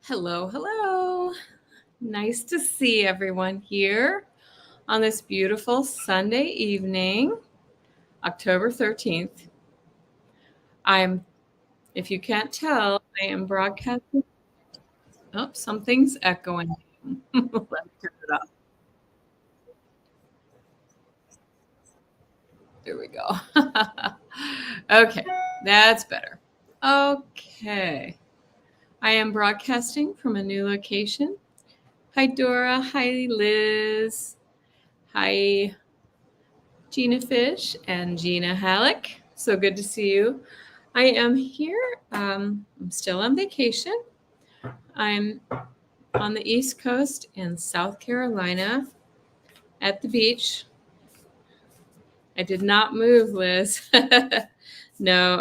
Hello, hello. Nice to see everyone here on this beautiful Sunday evening, October 13th. If you can't tell, I am broadcasting. Oh, something's echoing. Let me turn it off. There we go. Okay, that's better. Okay. I am broadcasting from a new location. Hi, Dora. Hi, Liz. Hi, Gina Fish and Gina Halleck. So good to see you. I am here. I'm still on vacation. I'm on the East Coast in South Carolina at the beach. I did not move, Liz. No,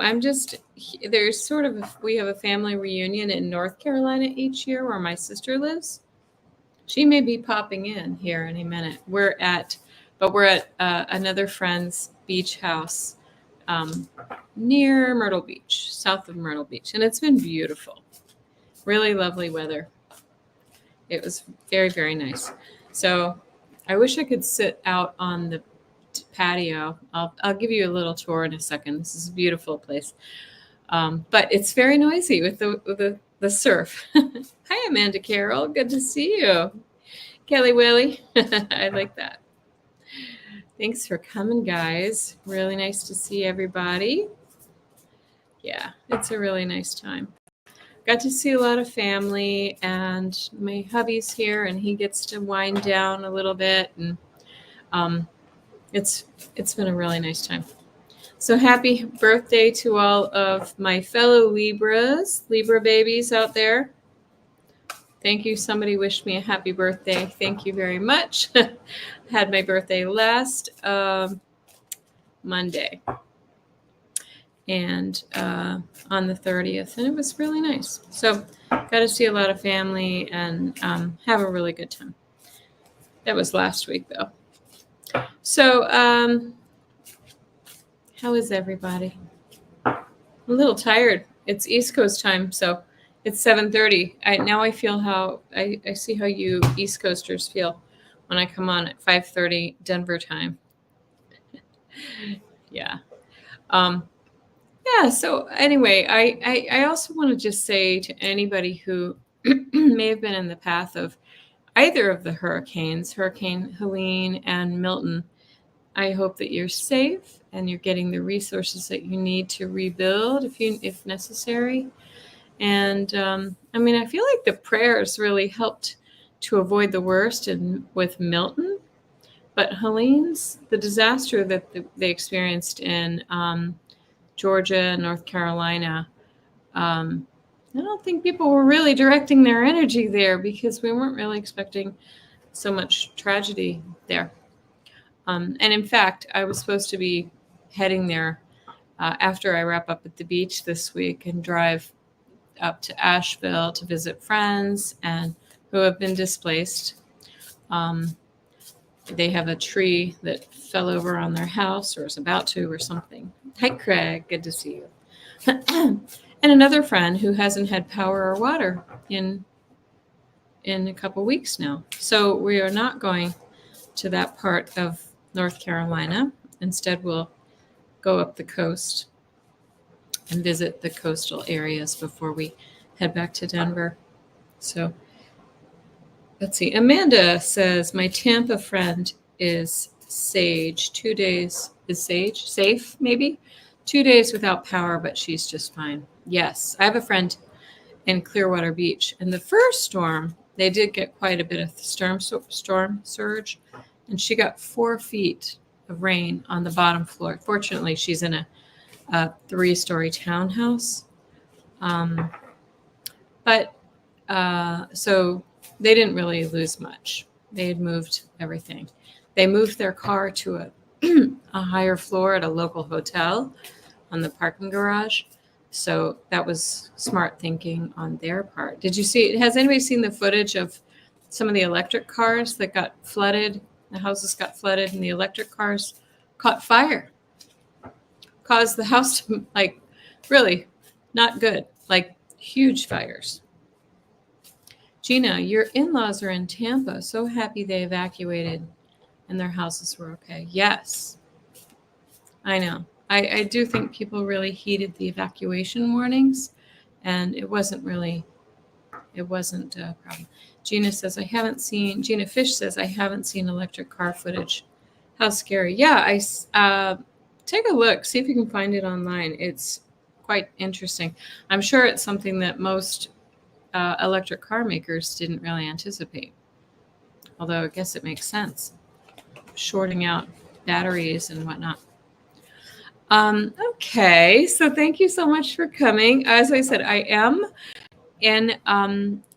we have a family reunion in North Carolina each year where my sister lives. She may be popping in here any minute. We're at another friend's beach house near Myrtle Beach, south of Myrtle Beach. And it's been beautiful. Really lovely weather. It was very, very nice. So I wish I could sit out on the patio. I'll give you a little tour in a second. This is a beautiful place. But it's very noisy with the surf. Hi, Amanda Carroll. Good to see you. Kelly Willie. I like that. Thanks for coming, guys. Really nice to see everybody. Yeah, it's a really nice time. Got to see a lot of family, and my hubby's here, and he gets to wind down a little bit, and it's been a really nice time. So happy birthday to all of my fellow Libra babies out there. Thank you. Somebody wished me a happy birthday. Thank you very much. Had my birthday last Monday, and on the 30th, and it was really nice. So got to see a lot of family and have a really good time. That was last week, though. So how is everybody? I'm a little tired. It's East Coast time, so it's 7:30. Now I feel how I see how you East Coasters feel when I come on at 5:30 Denver time. Yeah. Yeah. So anyway, I also want to just say to anybody who may have been in the path of either of the hurricanes, Hurricane Helene and Milton, I hope that you're safe and you're getting the resources that you need to rebuild if necessary. And I feel like the prayers really helped to avoid the worst with Milton, but Helene's, the disaster that they experienced in Georgia and North Carolina, I don't think people were really directing their energy there because we weren't really expecting so much tragedy there. And in fact, I was supposed to be heading there after I wrap up at the beach this week and drive up to Asheville to visit friends and who have been displaced. They have a tree that fell over on their house or is about to or something. Hi, Craig. Good to see you. And another friend who hasn't had power or water in a couple weeks now. So we are not going to that part of North Carolina. Instead, we'll go up the coast and visit the coastal areas before we head back to Denver. So let's see. Amanda says, my Tampa friend is Sage. 2 days. Is Sage safe, maybe? 2 days without power, but she's just fine. Yes. I have a friend in Clearwater Beach. And the first storm, they did get quite a bit of storm surge. And she got 4 feet of rain on the bottom floor. Fortunately, she's in a 3-story townhouse. So they didn't really lose much. They had moved everything. They moved their car to a higher floor at a local hotel on the parking garage. So that was smart thinking on their part. Has anybody seen the footage of some of the electric cars that got flooded? The houses got flooded and the electric cars caught fire. Caused the house to, really not good, huge fires. Gina, your in-laws are in Tampa. So happy they evacuated and their houses were okay. Yes, I know. I do think people really heeded the evacuation warnings, and it wasn't a problem. Gina Fish says, I haven't seen electric car footage. How scary. Yeah, take a look, see if you can find it online. It's quite interesting. I'm sure it's something that most electric car makers didn't really anticipate, although I guess it makes sense, shorting out batteries and whatnot. Okay, so thank you so much for coming. As I said, I am in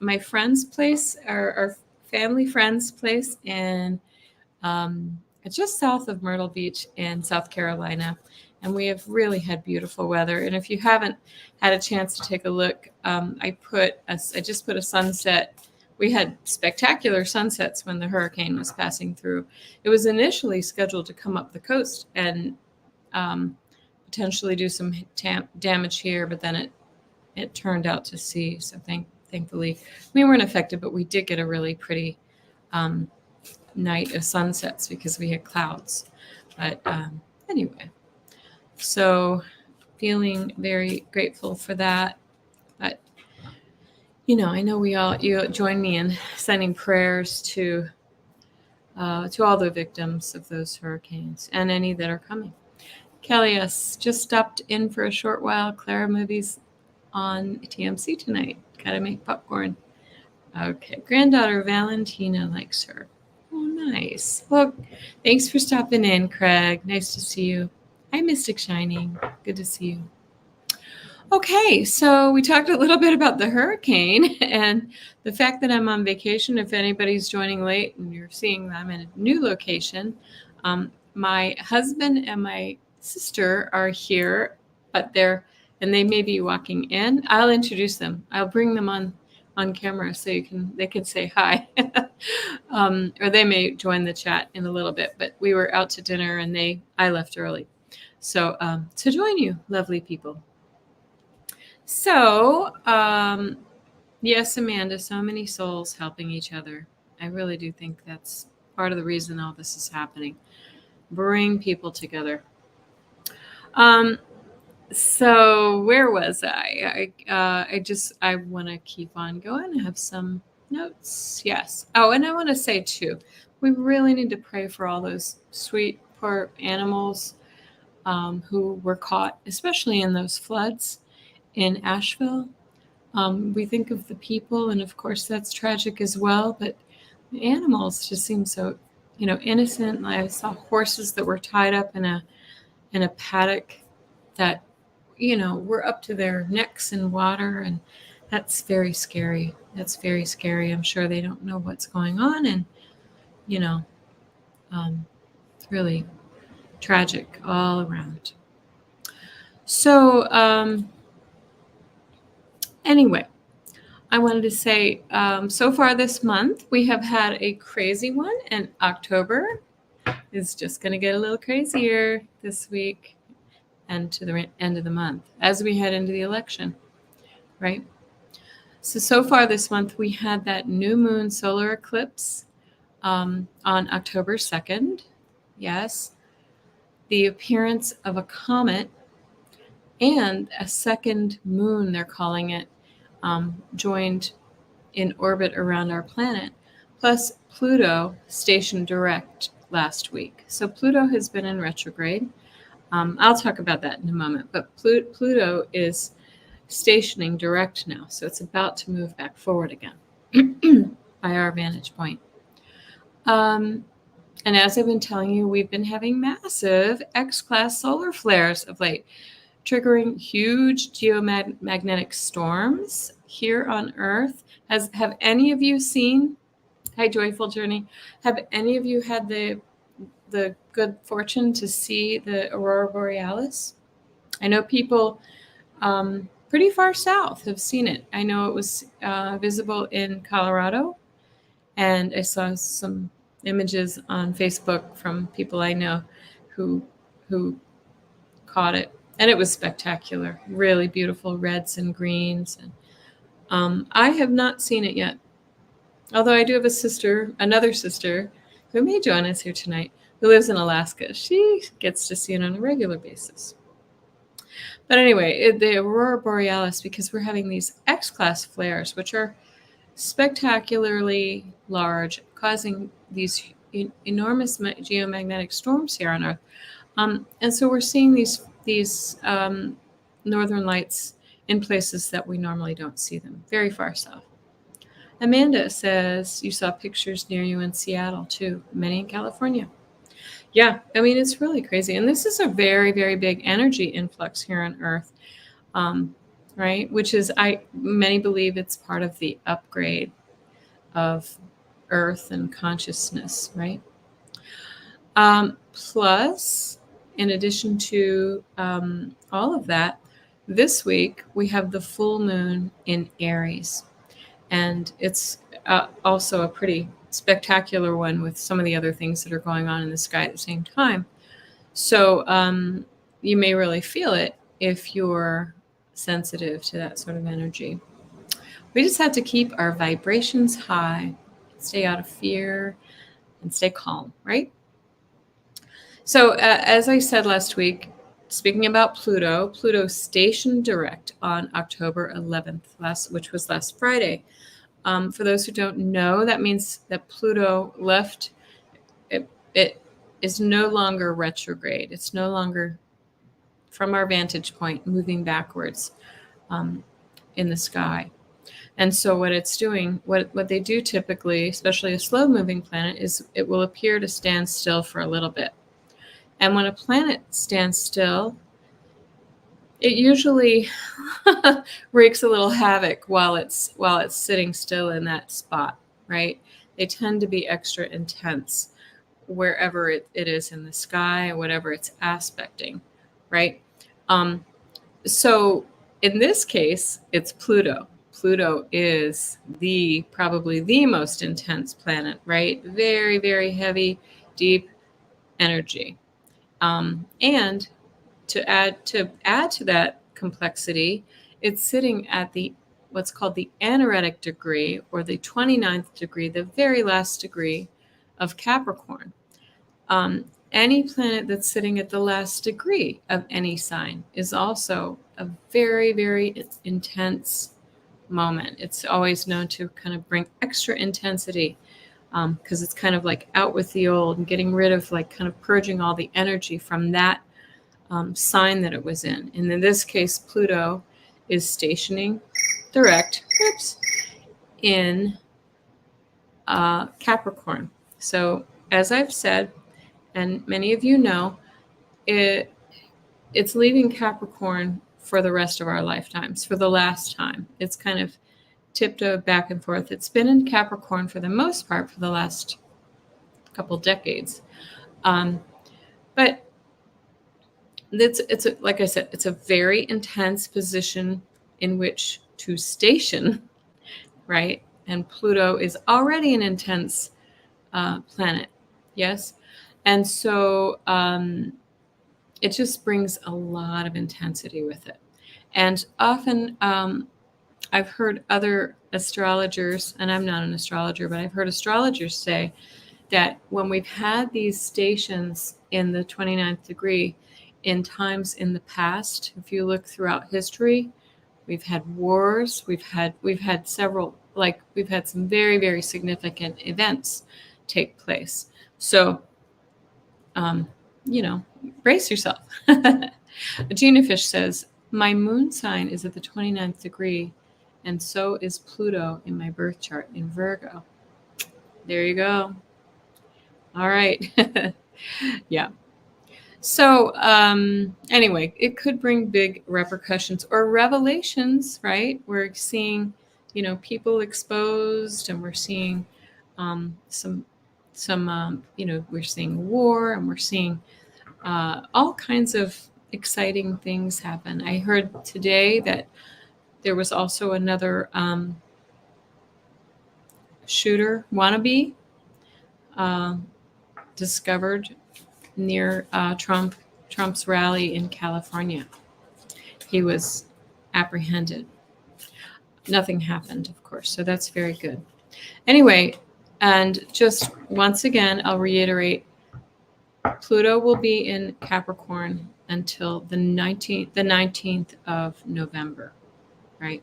my friend's place, our family friend's place in just south of Myrtle Beach in South Carolina. And we have really had beautiful weather. And if you haven't had a chance to take a look, I just put a sunset. We had spectacular sunsets when the hurricane was passing through. It was initially scheduled to come up the coast and potentially do some damage here, but then it turned out to sea. So thankfully we weren't affected, but we did get a really pretty night of sunsets because we had clouds. But anyway, so feeling very grateful for that. But I know you join me in sending prayers to all the victims of those hurricanes and any that are coming. Kelly S. just stopped in for a short while. Clara movies on TMC tonight. Gotta make popcorn. Okay. Granddaughter Valentina likes her. Oh, nice. Well, thanks for stopping in, Craig. Nice to see you. Hi, Mystic Shining. Good to see you. Okay, so we talked a little bit about the hurricane and the fact that I'm on vacation. If anybody's joining late and you're seeing that I'm in a new location, my husband and my sister are here, but they may be walking in. I'll introduce them. I'll bring them on camera so they can say hi, or they may join the chat in a little bit. But we were out to dinner and I left early, so to join you, lovely people. So yes, Amanda, so many souls helping each other. I really do think that's part of the reason all this is happening. Bring people together. So where was I? I want to keep on going. I have some notes. Yes. Oh, and I want to say too, we really need to pray for all those sweet, poor animals who were caught, especially in those floods in Asheville. We think of the people, and of course that's tragic as well, but the animals just seem so, innocent. I saw horses that were tied up in a paddock that, were up to their necks in water, and that's very scary. That's very scary. I'm sure they don't know what's going on, and, it's really tragic all around. So, anyway, I wanted to say, so far this month, we have had a crazy one, and October is just going to get a little crazier this week and to the end of the month as we head into the election, right? So far this month, we had that new moon solar eclipse on October 2nd. Yes. The appearance of a comet and a second moon, they're calling it, joined in orbit around our planet, plus Pluto stationed direct last week. So Pluto has been in retrograde. I'll talk about that in a moment, but Pluto is stationing direct now, so it's about to move back forward again by our vantage point. And as I've been telling you, we've been having massive X-class solar flares of late, triggering huge geomagnetic storms here on Earth. Have any of you seen, hi Joyful Journey, have any of you had the good fortune to see the Aurora Borealis? I know people pretty far south have seen it. I know it was visible in Colorado, and I saw some images on Facebook from people I know who caught it, and it was spectacular. Really beautiful reds and greens. And I have not seen it yet. Although I do have another sister, who may join us here tonight, who lives in Alaska. She gets to see it on a regular basis. But anyway, the aurora borealis, because we're having these X-class flares, which are spectacularly large, causing these enormous geomagnetic storms here on Earth. And so we're seeing these northern lights in places that we normally don't see them, very far south. Amanda says you saw pictures near you in Seattle too, many in California. Yeah, I mean, it's really crazy. And this is a very, very big energy influx here on Earth, right? Which is, many believe it's part of the upgrade of Earth and consciousness, right? Plus, in addition to all of that, this week we have the full moon in Aries. And it's also a pretty spectacular one with some of the other things that are going on in the sky at the same time. So you may really feel it if you're sensitive to that sort of energy. We just have to keep our vibrations high, stay out of fear, and stay calm, right? So as I said last week, speaking about Pluto stationed direct on October 11th, which was last Friday. For those who don't know, that means that Pluto left. It is no longer retrograde. It's no longer, from our vantage point, moving backwards in the sky. And so what it's doing, what they do typically, especially a slow-moving planet, is it will appear to stand still for a little bit. And when a planet stands still, it usually wreaks a little havoc while it's sitting still in that spot, right? They tend to be extra intense wherever it is in the sky, whatever it's aspecting, right? So in this case, it's Pluto. Pluto is probably the most intense planet, right? Very, very heavy, deep energy. And to add to that complexity, it's sitting at what's called the anaretic degree, or the 29th degree, the very last degree of Capricorn. Any planet that's sitting at the last degree of any sign is also a very, very intense moment. It's always known to kind of bring extra intensity, because it's kind of like out with the old and getting rid of, like, kind of purging all the energy from that sign that it was in. And in this case, Pluto is stationing direct in Capricorn. So as I've said, and many of you know, it's leaving Capricorn for the rest of our lifetimes, for the last time. It's kind of tiptoed back and forth. It's been in Capricorn for the most part for the last couple decades. But like I said, it's a very intense position in which to station, right? And Pluto is already an intense planet, yes? And so it just brings a lot of intensity with it. And often I've heard other astrologers, and I'm not an astrologer, but I've heard astrologers say that when we've had these stations in the 29th degree in times in the past, if you look throughout history, we've had wars, we've had several, like, we've had some very, very significant events take place. So, brace yourself. Gina Fish says, my moon sign is at the 29th degree, and so is Pluto in my birth chart in Virgo. There you go. All right. Yeah. So anyway, it could bring big repercussions or revelations, right? We're seeing, people exposed, and we're seeing some we're seeing war, and we're seeing all kinds of exciting things happen. I heard today that there was also another shooter wannabe discovered near Trump's rally in California. He was apprehended. Nothing happened, of course, so that's very good. Anyway, and just once again, I'll reiterate, Pluto will be in Capricorn until the 19th of November, right?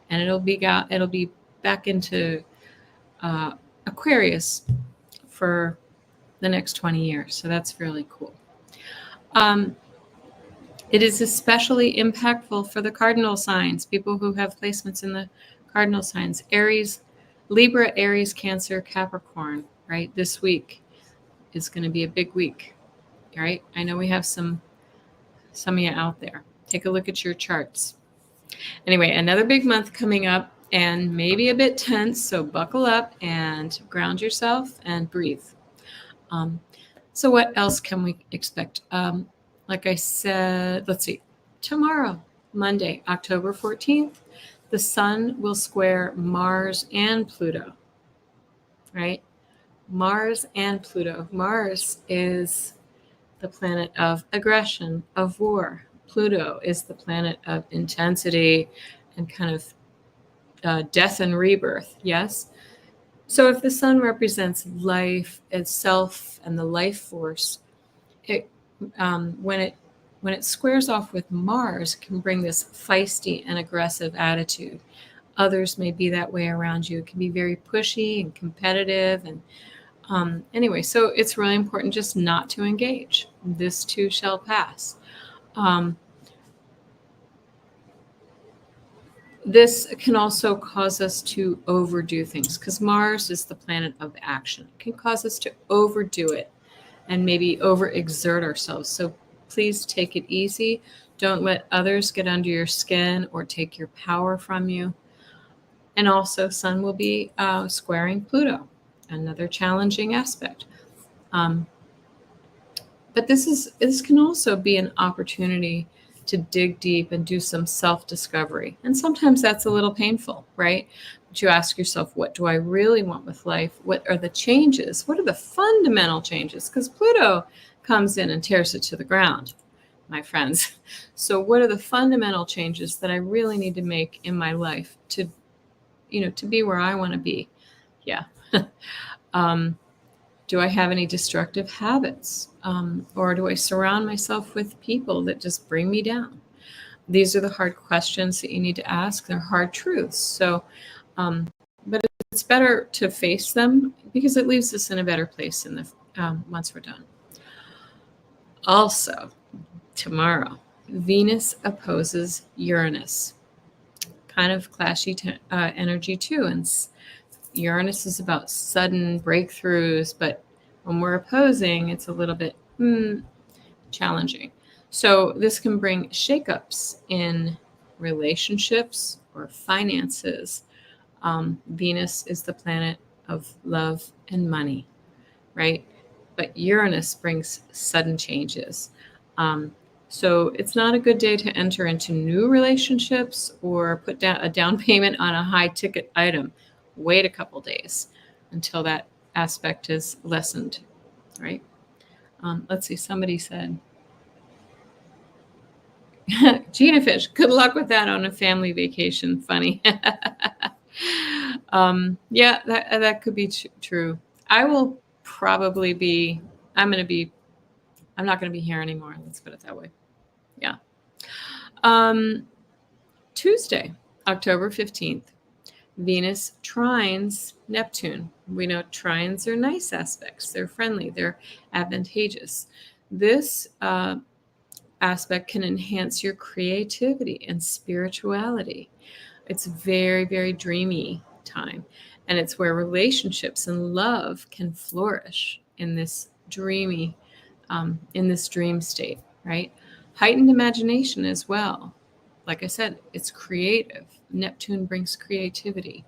And it'll be back into Aquarius for the next 20 years. So that's really cool. It is especially impactful for the cardinal signs, people who have placements in the cardinal signs, Aries, Libra, Aries, Cancer, Capricorn, right? This week is going to be a big week, right? I know we have some of you out there. Take a look at your charts. Anyway, another big month coming up and maybe a bit tense, so buckle up and ground yourself and breathe. So what else can we expect? Like I said, let's see, tomorrow, Monday, October 14th, the sun will square Mars and Pluto, right? Mars and Pluto. Mars is the planet of aggression, of war. Pluto is the planet of intensity and kind of death and rebirth, yes? So if the sun represents life itself and the life force, it when it squares off with Mars, it can bring this feisty and aggressive attitude. Others may be that way around you. It can be very pushy and competitive. And anyway, so it's really important just not to engage. This too shall pass. This can also cause us to overdo things because Mars is the planet of action. It can cause us to overdo it and maybe overexert ourselves. So please take it easy. Don't let others get under your skin or take your power from you. And also, Sun will be squaring Pluto, another challenging aspect. But this can also be an opportunity to dig deep and do some self-discovery. And sometimes that's a little painful, right? But you ask yourself, what do I really want with life? What are the changes? What are the fundamental changes? Because Pluto comes in and tears it to the ground, my friends. So what are the fundamental changes that I really need to make in my life to be where I want to be? Yeah. Do I have any destructive habits? Or do I surround myself with people that just bring me down? These are the hard questions that you need to ask. They're hard truths. So, but it's better to face them because it leaves us in a better place once we're done. Also, tomorrow, Venus opposes Uranus. Kind of clashy energy too. And Uranus is about sudden breakthroughs, but when we're opposing, it's a little bit challenging. So this can bring shakeups in relationships or finances. Venus is the planet of love and money, right? But Uranus brings sudden changes. So it's not a good day to enter into new relationships or put down a down payment on a high ticket item. Wait a couple days until that aspect is lessened, right? Let's see, somebody said, Gina Fish, good luck with that on a family vacation. Funny. Yeah, that could be true. I will probably be, I'm not going to be here anymore. Let's put it that way. Yeah. Tuesday, October 15th, Venus trines Neptune. We know trines are nice aspects. They're friendly. They're advantageous. This aspect can enhance your creativity and spirituality. It's very, very dreamy time. And it's where relationships and love can flourish in this dream state, right? Heightened imagination as well. Like I said, it's creative. Neptune brings creativity.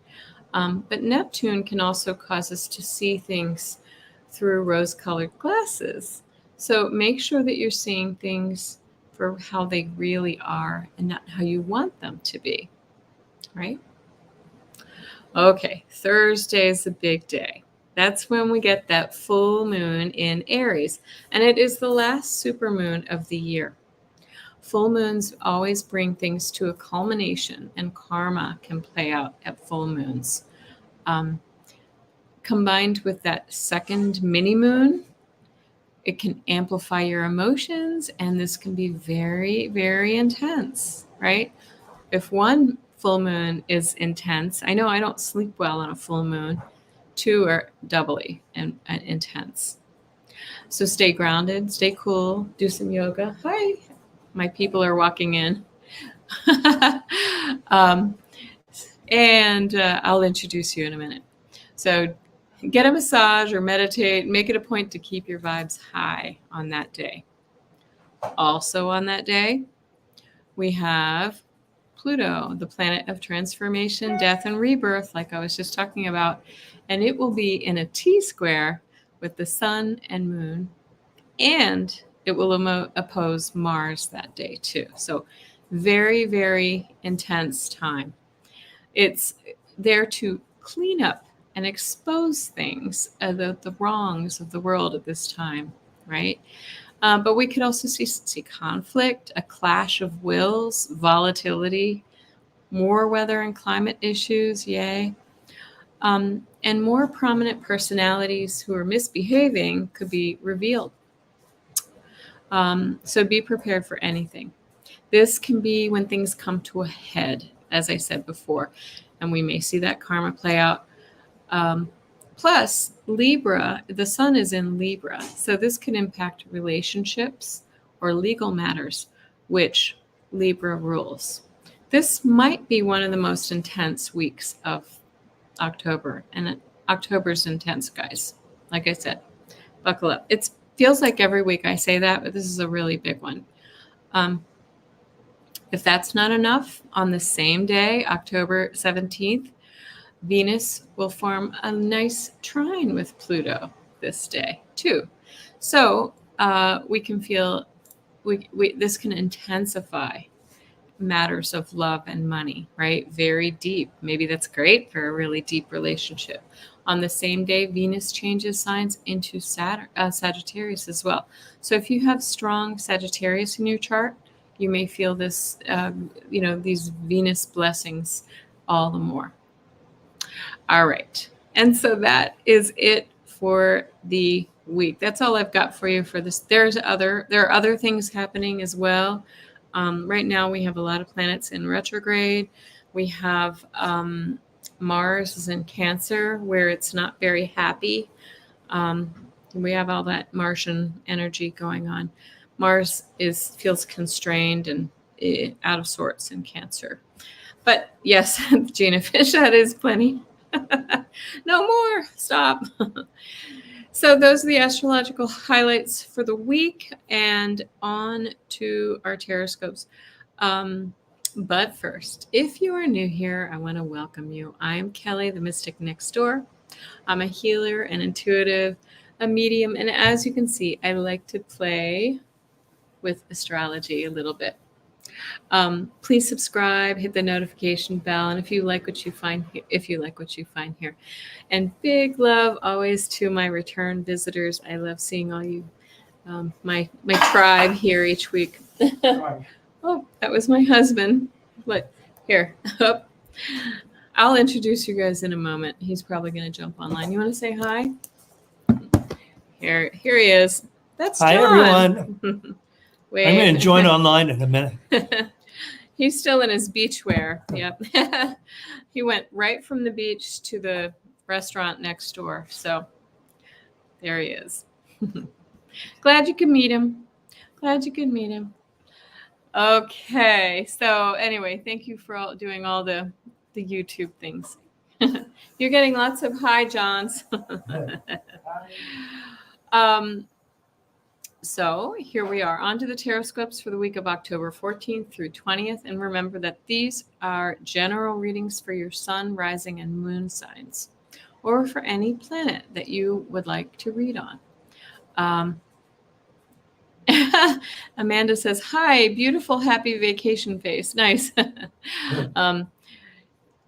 But Neptune can also cause us to see things through rose-colored glasses. So make sure that you're seeing things for how they really are and not how you want them to be, right? Okay, Thursday is a big day. That's when we get that full moon in Aries, and it is the last supermoon of the year. Full moons always bring things to a culmination, and karma can play out at full moons. combined with that second mini moon, it can amplify your emotions, and this can be very, very intense, right? If one full moon is intense, I know I don't sleep well on a full moon, 2 are doubly intense. So stay grounded, stay cool, do some yoga. Hi, my people are walking in. And I'll introduce you in a minute. So get a massage or meditate. Make it a point to keep your vibes high on that day. Also on that day, we have Pluto, the planet of transformation, death, and rebirth, like I was just talking about. And it will be in a T-square with the sun and moon. And it will oppose Mars that day too. So very, very intense time. It's there to clean up and expose things, the wrongs of the world at this time, right? But we could also see conflict, a clash of wills, volatility, more weather and climate issues, yay. And more prominent personalities who are misbehaving could be revealed. So be prepared for anything. This can be when things come to a head, as I said before, and we may see that karma play out. Plus, Libra, the sun is in Libra, so this can impact relationships or legal matters, which Libra rules. This might be one of the most intense weeks of October, and October's intense, guys. Like I said, buckle up. It feels like every week I say that, but this is a really big one. If that's not enough, on the same day, October 17th, Venus will form a nice trine with Pluto this day too. So we can feel this can intensify matters of love and money, right? Very deep. Maybe that's great for a really deep relationship. On the same day, Venus changes signs into Sagittarius as well. So if you have strong Sagittarius in your chart, you may feel this, these Venus blessings all the more. All right. And so that is it for the week. That's all I've got for you for this. There are other things happening as well. Right now we have a lot of planets in retrograde. We have Mars is in Cancer, where it's not very happy. We have all that Martian energy going on. Mars feels constrained and out of sorts in Cancer. But yes, Gina Fish, that is plenty. No more. Stop. So those are the astrological highlights for the week, and on to our TarotScopes. But first, if you are new here, I want to welcome you. I am Kelly, the Mystic Next Door. I'm a healer, an intuitive, a medium, and as you can see, I like to play with astrology a little bit. Please subscribe, hit the notification bell, and if you like what you find here, and big love always to my return visitors. I love seeing all you, my tribe here each week. Oh, that was my husband. Look here. I'll introduce you guys in a moment. He's probably going to jump online. You want to say hi? Here he is. That's John. Hi, everyone. Wait. I'm going to join online in a minute. He's still in his beach wear. Yep. He went right from the beach to the restaurant next door. So there he is. Glad you could meet him. Okay. So anyway, thank you for doing all the YouTube things. You're getting lots of hi, Johns. So here we are, on to the TarotScopes for the week of October 14th through 20th. And remember that these are general readings for your sun, rising, and moon signs, or for any planet that you would like to read on. Amanda says, hi, beautiful, happy vacation face. Nice.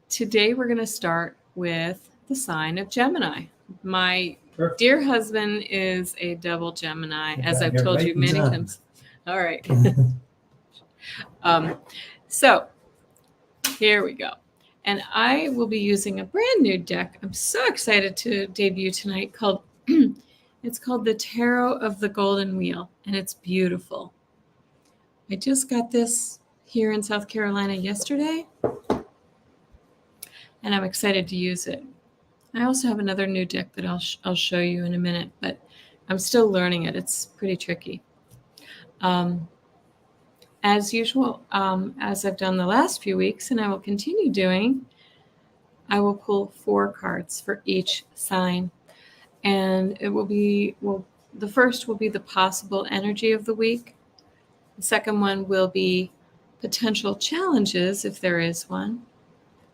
Today we're going to start with the sign of Gemini. My dear husband is a double Gemini, as I've told you many times. All right. So here we go. And I will be using a brand new deck. I'm so excited to debut tonight called it's called the Tarot of the Golden Wheel, and it's beautiful. I just got this here in South Carolina yesterday, and I'm excited to use it. I also have another new deck that I'll show you in a minute, but I'm still learning it. It's pretty tricky. As usual, as I've done the last few weeks, and I will continue doing, I will pull 4 cards for each sign. And it will be, the first will be the possible energy of the week. The second one will be potential challenges, if there is one.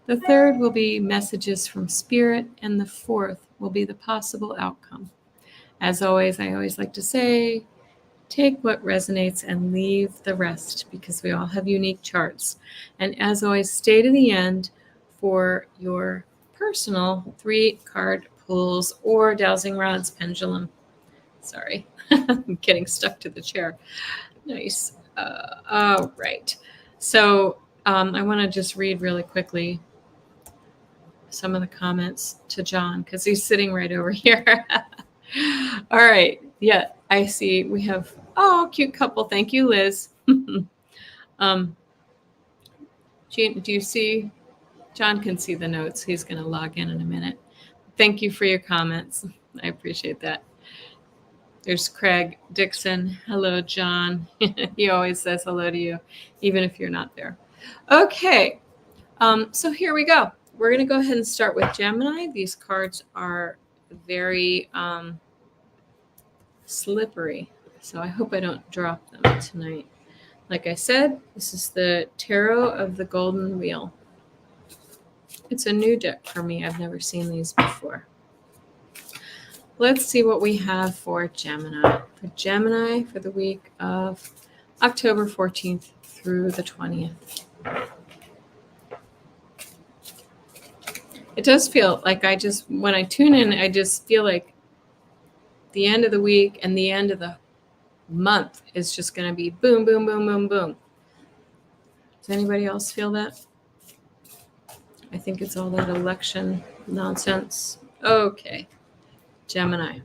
The third will be messages from spirit. And the fourth will be the possible outcome. As always, I always like to say, take what resonates and leave the rest, because we all have unique charts. And as always, stay to the end for your personal 3-card pulls or dowsing rods pendulum. Sorry, I'm getting stuck to the chair. Nice. All right. So I want to just read really quickly some of the comments to John, because he's sitting right over here. All right. Yeah, I see. We have, cute couple. Thank you, Liz. Jean, do you see? John can see the notes. He's going to log in a minute. Thank you for your comments. I appreciate that. There's Craig Dixon. Hello, John. He always says hello to you, even if you're not there. Okay. So here we go. We're going to go ahead and start with Gemini. These cards are very slippery, so I hope I don't drop them tonight. Like I said, this is the Tarot of the Golden Wheel. It's a new deck for me. I've never seen these before. Let's see what we have for Gemini. For Gemini for the week of October 14th through the 20th. It does feel like when I tune in, I just feel like the end of the week and the end of the month is just going to be boom, boom, boom, boom, boom. Does anybody else feel that? I think it's all that election nonsense. Okay, Gemini.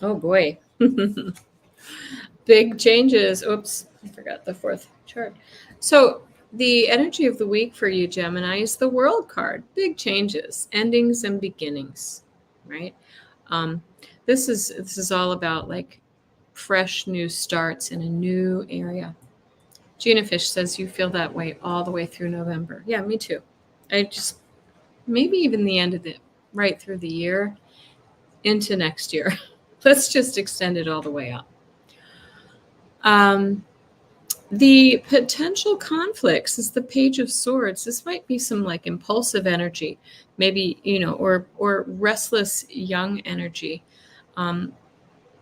Oh boy. Big changes. Oops, I forgot the 4th chart. So the energy of the week for you, Gemini, is the World card. Big changes, endings and beginnings, right? This is all about like fresh new starts in a new area. Gina Fish says you feel that way all the way through November. Yeah, me too. I just, maybe even the end of it, right through the year into next year. Let's just extend it all the way up. The potential conflicts is the Page of Swords. This might be some like impulsive energy, maybe, or restless young energy.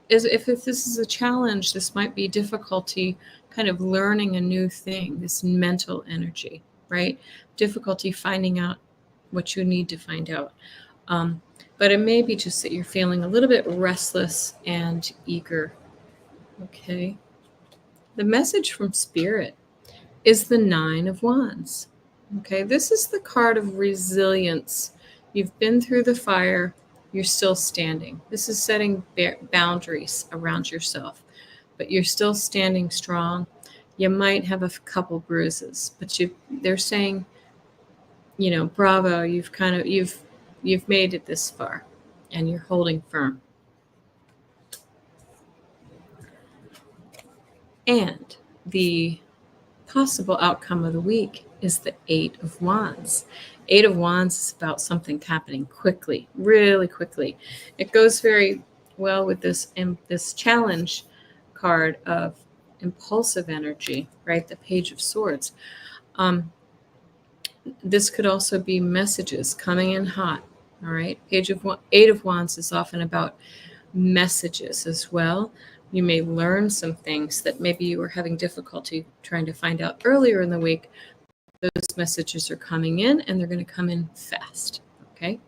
If this is a challenge, this might be difficulty kind of learning a new thing, this mental energy, right? Difficulty finding out what you need to find out. But it may be just that you're feeling a little bit restless and eager. Okay. The message from Spirit is the 9 of Wands. Okay, this is the card of resilience. You've been through the fire, you're still standing. This is setting boundaries around yourself, but you're still standing strong. You might have a couple bruises, but they're saying, bravo, you've made it this far and you're holding firm. And the possible outcome of the week is the 8 of Wands. 8 of Wands is about something happening quickly, really quickly. It goes very well with this challenge card of impulsive energy, right? The Page of Swords. This could also be messages coming in hot, all right? 8 of Wands is often about messages as well. You may learn some things that maybe you were having difficulty trying to find out earlier in the week. Those messages are coming in, and they're going to come in fast, okay?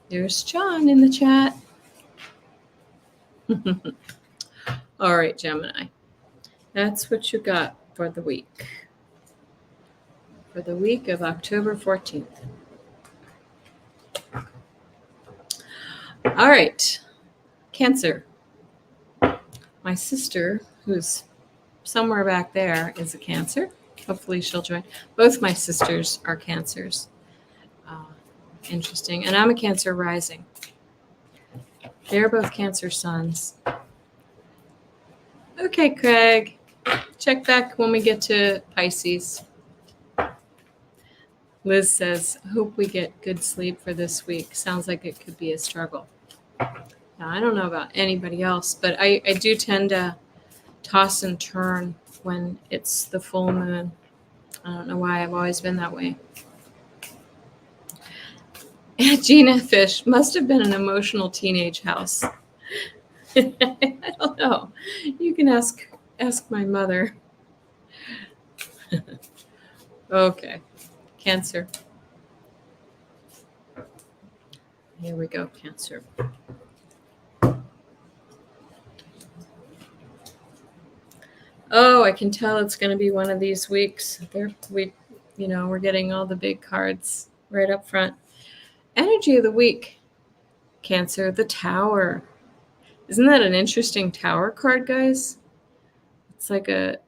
There's John in the chat. All right, Gemini. That's what you got for the week. For the week of October 14th. All right. Cancer. My sister, who's somewhere back there, is a Cancer. Hopefully she'll join. Both my sisters are Cancers. Interesting. And I'm a Cancer rising. They're both Cancer suns. Okay, Craig. Check back when we get to Pisces. Liz says, hope we get good sleep for this week. Sounds like it could be a struggle. Now, I don't know about anybody else, but I do tend to toss and turn when it's the full moon. I don't know why. I've always been that way. Gina Fish must have been an emotional teenage house. I don't know. You can ask my mother. Okay. Cancer. Here we go, Cancer. Oh, I can tell it's going to be one of these weeks. We're getting all the big cards right up front. Energy of the week, Cancer, the Tower. Isn't that an interesting Tower card, guys? It's like a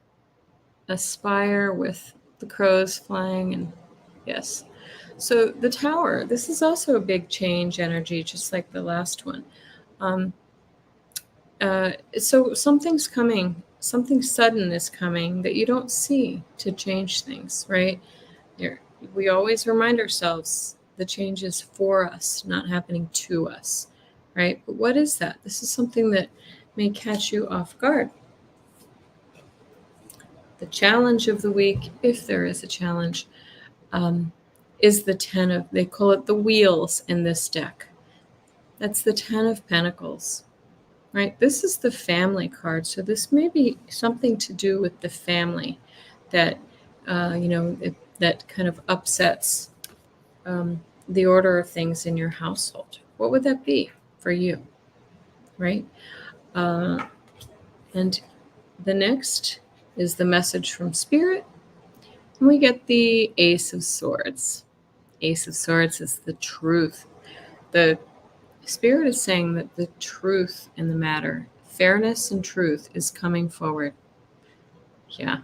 spire with the crows flying, and yes. So the Tower, this is also a big change energy, just like the last one. So something's coming. Something sudden is coming that you don't see to change things, right? We always remind ourselves the change is for us, not happening to us, right? But what is that? This is something that may catch you off guard. The challenge of the week, if there is a challenge, is the 10 of, they call it the wheels in this deck. That's the 10 of Pentacles. Right, this is the family card, so this may be something to do with the family that that kind of upsets the order of things in your household. What would that be for you, right? And the next is the message from Spirit, and we get the Ace of Swords. Ace of Swords is the truth. The Spirit is saying that the truth in the matter, fairness and truth, is coming forward. Yeah.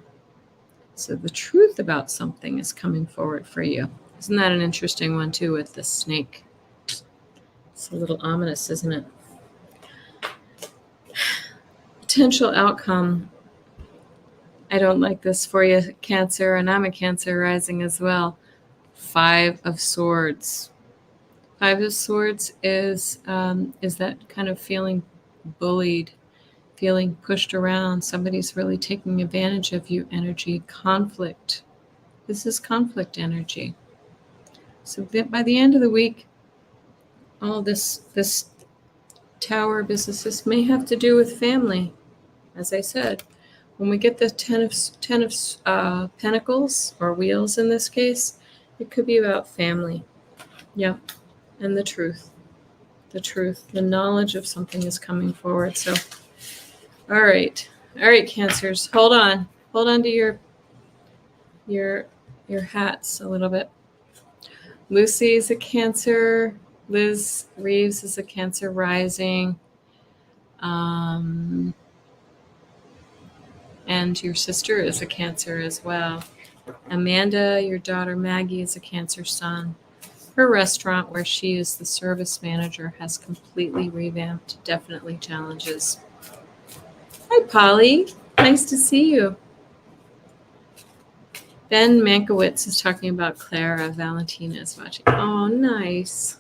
So the truth about something is coming forward for you. Isn't that an interesting one, too, with the snake? It's a little ominous, isn't it? Potential outcome. I don't like this for you, Cancer, and I'm a Cancer rising as well. 5 of Swords. 5 of Swords is that kind of feeling bullied, feeling pushed around. Somebody's really taking advantage of you energy. Conflict. This is conflict energy. So by the end of the week, all this Tower businesses may have to do with family. As I said, when we get the 10 of Pentacles, or wheels in this case, it could be about family. Yep. And the truth. The knowledge of something is coming forward. So, all right, Cancers, hold on to your hats a little bit. Lucy is a Cancer. Liz Reeves is a Cancer rising. And your sister is a Cancer as well. Amanda, your daughter Maggie, is a Cancer sun. Her restaurant, where she is the service manager, has completely revamped. Definitely challenges. Hi, Polly. Nice to see you. Ben Mankiewicz is talking about Clara. Valentina is watching. Oh, nice.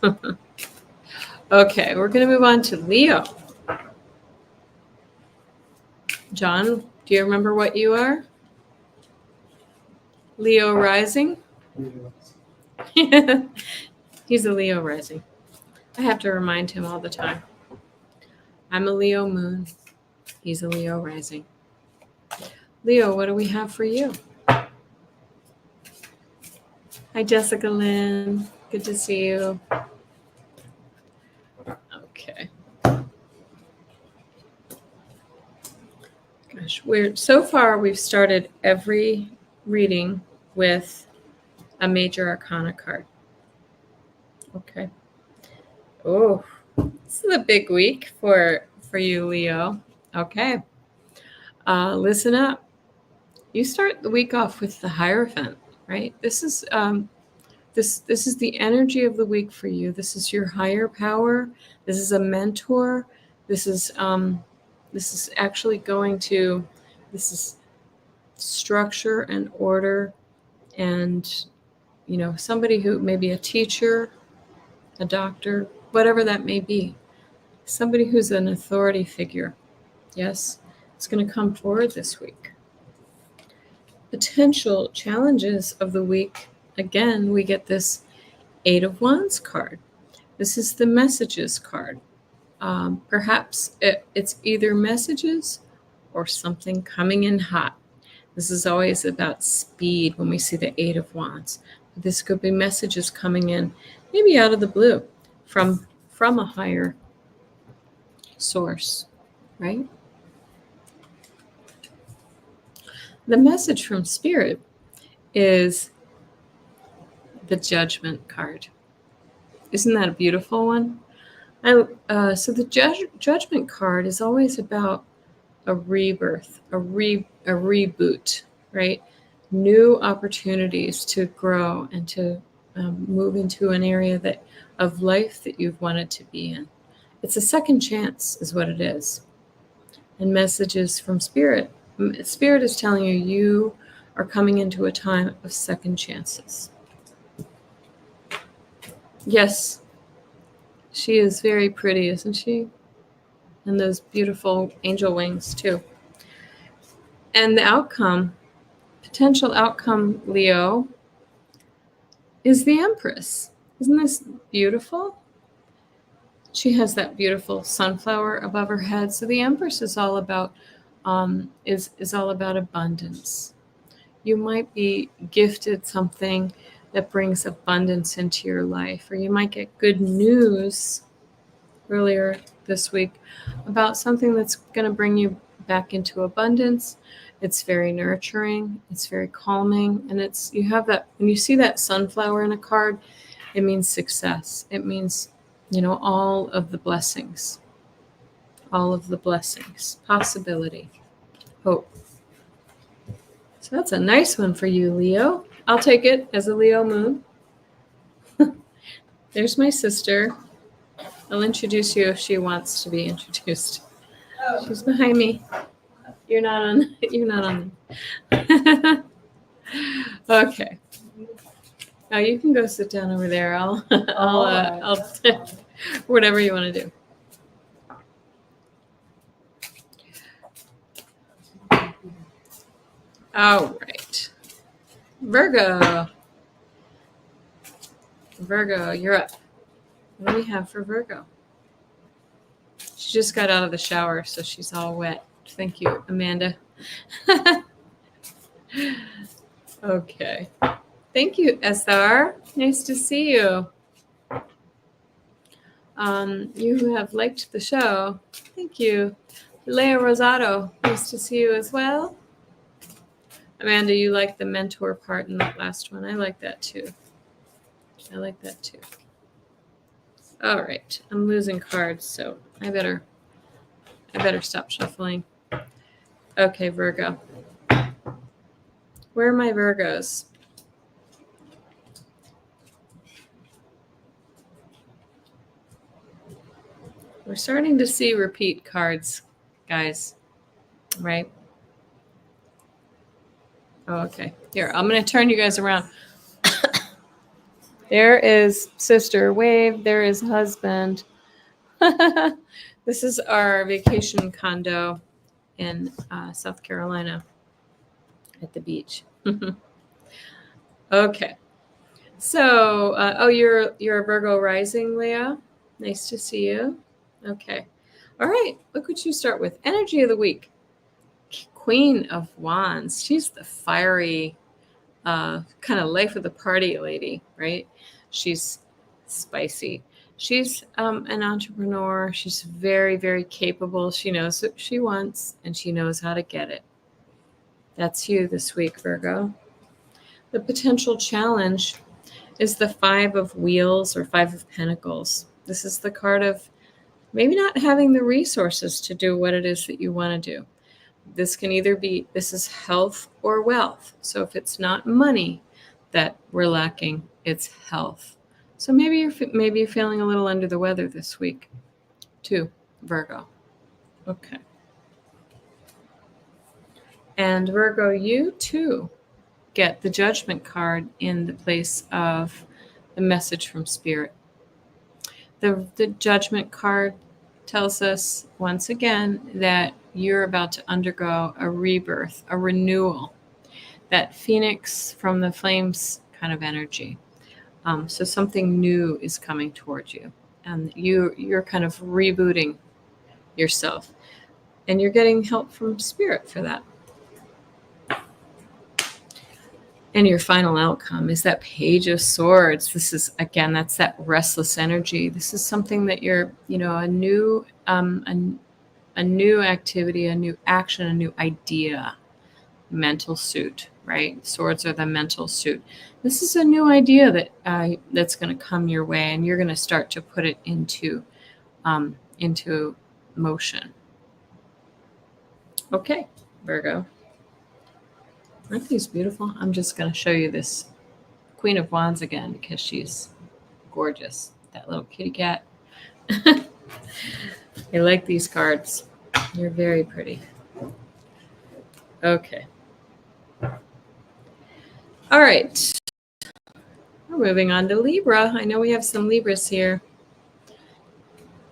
Okay, we're going to move on to Leo. John, do you remember what you are? Leo rising? He's a Leo rising. I have to remind him all the time. I'm a Leo moon. He's a Leo rising. Leo, what do we have for you? Hi, Jessica Lynn. Good to see you. Okay. Gosh, so far we've started every reading with a major arcana card. Okay. Oh, this is a big week for you, Leo. Okay. Listen up. You start the week off with the Hierophant, right? This is this is the energy of the week for you. This is your higher power. This is a mentor. This is actually going to, this is structure and order, and somebody who may be a teacher, a doctor, whatever that may be, somebody who's an authority figure. Yes, it's going to come forward this week. Potential challenges of the week. Again, we get this Eight of Wands card. This is the messages card. Perhaps it's either messages or something coming in hot. This is always about speed when we see the Eight of Wands. This could be messages coming in, maybe out of the blue, from a higher source, right? The message from Spirit is the Judgment card. Isn't that a beautiful one? So the Judgment card is always about a rebirth, a reboot, right? New opportunities to grow and to move into an area of life that you've wanted to be in. It's a second chance is what it is. And messages from Spirit. Spirit is telling you are coming into a time of second chances. Yes, she is very pretty, isn't she? And those beautiful angel wings too. And the outcome, potential outcome, Leo, is the Empress. Isn't this beautiful? She has that beautiful sunflower above her head. So the Empress is all about is all about abundance. You might be gifted something that brings abundance into your life, or you might get good news earlier this week about something that's going to bring you back into abundance. It's very nurturing, it's very calming, and you have that, when you see that sunflower in a card, it means success. It means, all of the blessings, possibility, hope. So that's a nice one for you, Leo. I'll take it as a Leo moon. There's my sister. I'll introduce you if she wants to be introduced. Oh. She's behind me. You're not on. Okay. Now you can go sit down over there. I'll whatever you want to do. All right. Virgo, you're up. What do we have for Virgo? She just got out of the shower, so she's all wet. Thank you, Amanda. Okay. Thank you, SR. Nice to see you. You have liked the show. Thank you. Leah Rosado, nice to see you as well. Amanda, you like the mentor part in that last one. I like that too. All right. I'm losing cards, so I better stop shuffling. Okay, Virgo. Where are my Virgos? We're starting to see repeat cards, guys, right? Oh, okay. Here, I'm going to turn you guys around. There is sister, wave. There is husband. This is our vacation condo in South Carolina at the beach. Okay. So, you're a Virgo rising, Leah. Nice to see you. Okay. All right. Look what you start with. Energy of the week. Queen of Wands. She's the fiery, kind of life of the party lady, right? She's spicy. She's an entrepreneur. She's very, very capable. She knows what she wants and she knows how to get it. That's you this week, Virgo. The potential challenge is the 5 of Wheels or 5 of Pentacles. This is the card of maybe not having the resources to do what it is that you want to do. This can either be, this is health or wealth. So if it's not money that we're lacking, it's health. So maybe you're feeling a little under the weather this week too, Virgo. Okay. And Virgo, you too get the Judgment card in the place of the message from Spirit. The Judgment card tells us once again that you're about to undergo a rebirth, a renewal, that phoenix from the flames kind of energy. So something new is coming towards you, and you're kind of rebooting yourself, and you're getting help from Spirit for that. And your final outcome is that Page of Swords. This is, again, that's that restless energy. This is something that you're, a new activity, a new action, a new idea, mental suit, right? Swords are the mental suit. This is a new idea that that's going to come your way, and you're going to start to put it into motion. Okay, Virgo. Aren't these beautiful? I'm just going to show you this Queen of Wands again because she's gorgeous. That little kitty cat. I like these cards. They're very pretty. Okay. All right. We're moving on to Libra. I know we have some Libras here.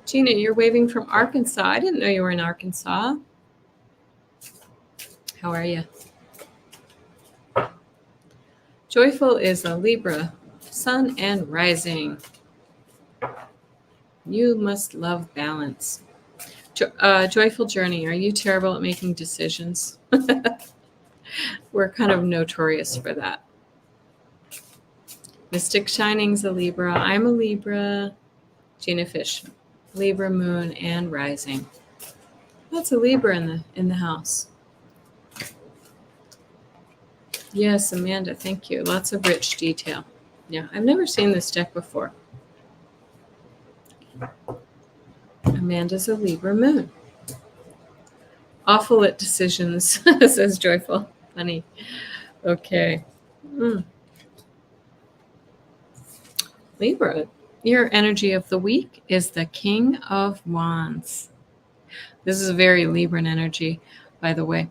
Gina, you're waving from Arkansas. I didn't know you were in Arkansas. How are you? Joyful is a Libra, sun and rising. You must love balance. Joyful journey. Are you terrible at making decisions? We're kind of notorious for that. Mystic Shining's a Libra. I'm a Libra. Gina Fish, Libra, moon, and rising. That's a Libra in the house. Yes, Amanda, thank you. Lots of rich detail. Yeah, I've never seen this deck before. Amanda's a Libra moon. Awful at decisions, says Joyful. Funny. Okay. Libra, your energy of the week is the King of Wands. This is a very Libran energy, by the way.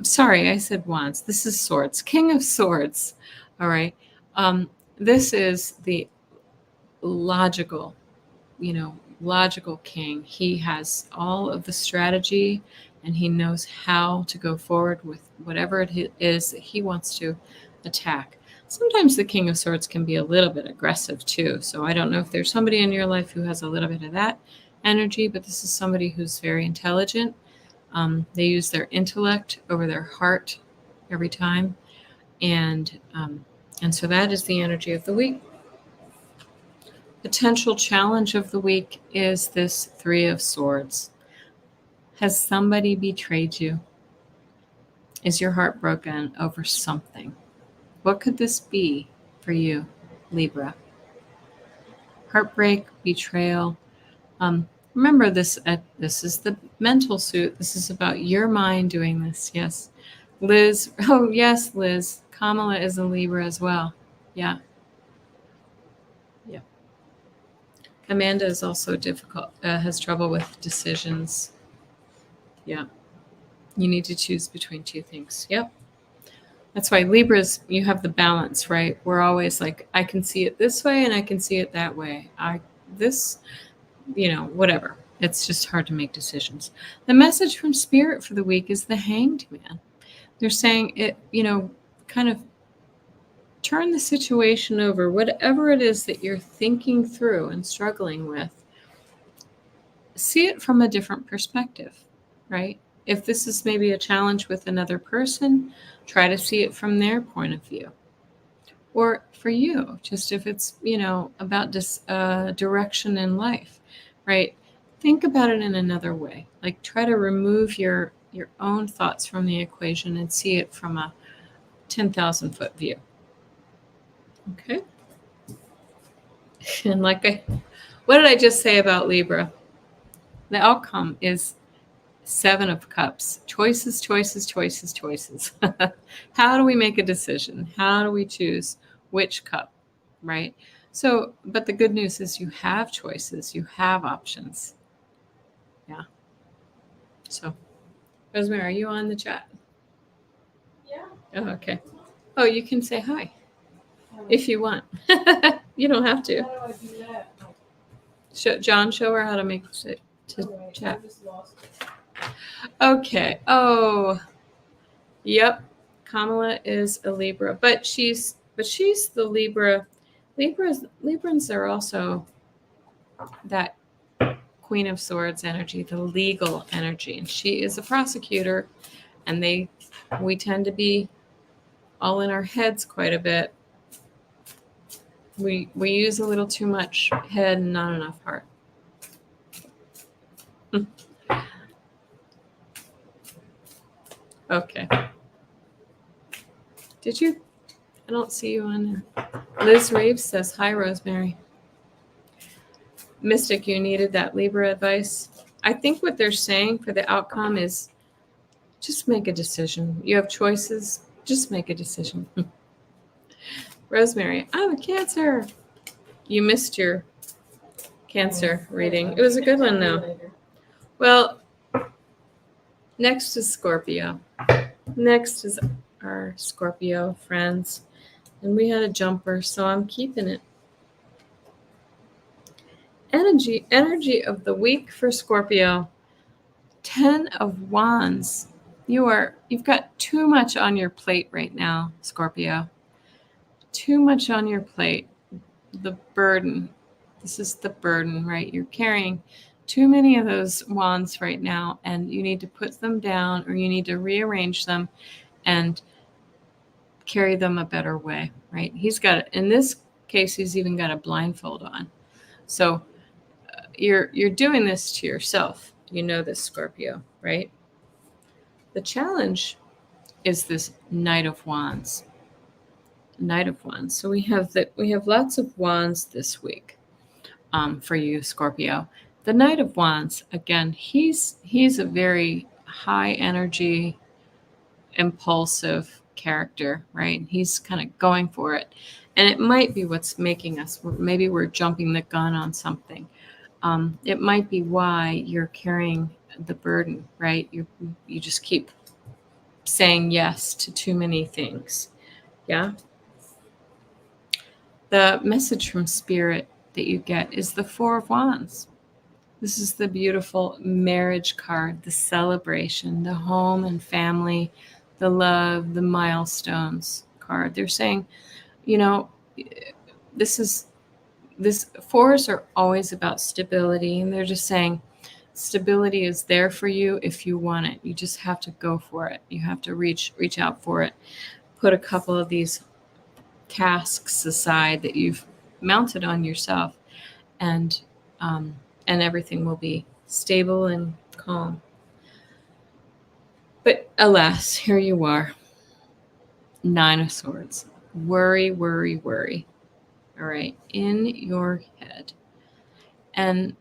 Sorry, I said Wands. This is Swords. King of Swords. All right. This is the logical king. He has all of the strategy, and he knows how to go forward with whatever it is that he wants to attack. Sometimes the King of Swords can be a little bit aggressive too. So I don't know if there's somebody in your life who has a little bit of that energy, but this is somebody who's very intelligent. They use their intellect over their heart every time. And so that is the energy of the week. Potential challenge of the week is this 3 of Swords. Has somebody betrayed you? Is your heart broken over something? What could this be for you, Libra? Heartbreak, betrayal. Remember this is the mental suit. This is about your mind doing this. Yes. Liz. Oh, yes, Liz. Kamala is a Libra as well. Yeah. Yeah. Amanda is also difficult, has trouble with decisions. Yeah. You need to choose between two things. Yep. That's why Libras, you have the balance, right? We're always like, I can see it this way and I can see it that way. Whatever. It's just hard to make decisions. The message from Spirit for the week is the Hanged Man. They're saying it, kind of turn the situation over, whatever it is that you're thinking through and struggling with. See it from a different perspective, right? If this is maybe a challenge with another person, try to see it from their point of view. or for you, just if it's, about this direction in life, right? Think about it in another way. Like try to remove your own thoughts from the equation and see it from a 10,000 foot view. Okay. And what did I just say about Libra? The outcome is 7 of Cups. Choices, choices, choices, choices. How do we make a decision? How do we choose which cup, right? So, but the good news is you have choices, you have options. Yeah. So, Rosemary, are you on the chat? Yeah. Oh, okay. Oh, you can say hi if you want. You don't have to. How do I do that? John, show her how to make it to Alright, chat. I just lost it. Okay. Oh, yep. Kamala is a Libra, but she's the Libra. Librans are also that Queen of Swords energy, the legal energy, and she is a prosecutor, and we tend to be all in our heads quite a bit. We use a little too much head and not enough heart. Okay. Did you? I don't see you on there. Liz Reeves says, hi, Rosemary. Mystic, you needed that Libra advice. I think what they're saying for the outcome is just make a decision. You have choices. Just make a decision. Rosemary, I'm a Cancer. You missed your Cancer reading. It was a good one, though. Well, next is Scorpio. Next is our Scorpio friends. And we had a jumper, so I'm keeping it. Energy of the week for Scorpio. 10 of Wands. You've got too much on your plate right now, Scorpio. Too much on your plate. The burden. This is the burden, right? You're carrying too many of those wands right now, and you need to put them down, or you need to rearrange them and carry them a better way, right? In this case, he's even got a blindfold on. So you're doing this to yourself. You know this, Scorpio, right? The challenge is this Knight of Wands. Knight of Wands. So we have lots of wands this week for you, Scorpio. The Knight of Wands, again, he's a very high energy, impulsive character, right? He's kind of going for it. And it might be what's making us, maybe we're jumping the gun on something. It might be why you're carrying the burden, right? You just keep saying yes to too many things. Yeah. The message from Spirit that you get is the Four of Wands. This is the beautiful marriage card, the celebration, the home and family, the love, the milestones card. They're saying, this fours are always about stability, and they're just saying stability is there for you if you want it. You just have to go for it. You have to reach out for it. Put a couple of these tasks aside that you've mounted on yourself, and everything will be stable and calm. But alas, here you are. 9 of Swords. Worry, worry, worry. All right, in your head. And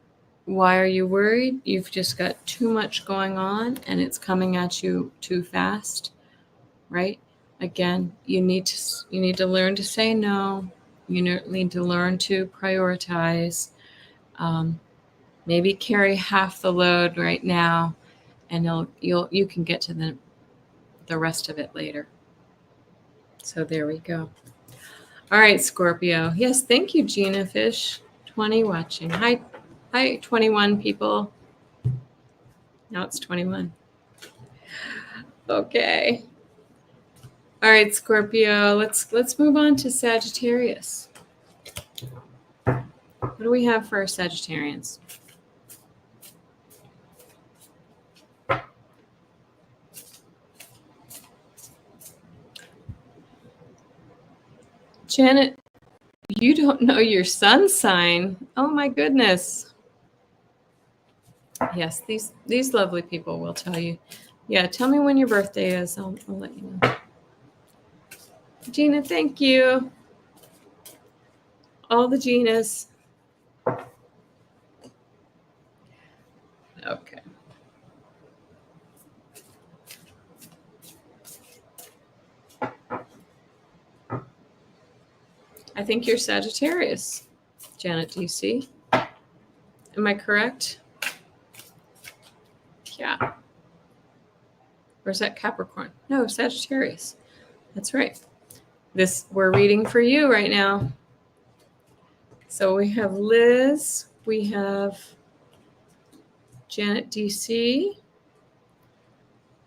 why are you worried? You've just got too much going on, and it's coming at you too fast, right? Again, you need to learn to say no. You need to learn to prioritize. Maybe carry half the load right now, and you can get to the rest of it later. So there we go. All right, Scorpio. Yes, thank you, Gina Fish. 20 watching. Hi, 21 people. Now it's 21. Okay. All right, Scorpio. Let's move on to Sagittarius. What do we have for our Sagittarians? Janet, you don't know your sun sign. Oh my goodness. Yes, these lovely people will tell you. Yeah, tell me when your birthday is. I'll let you know. Gina, thank you. All the Ginas. Okay. I think you're Sagittarius, Janet, do you see? Am I correct? Yeah. Or is that Capricorn? No, Sagittarius. That's right. We're reading for you right now. So we have Liz, we have Janet DC.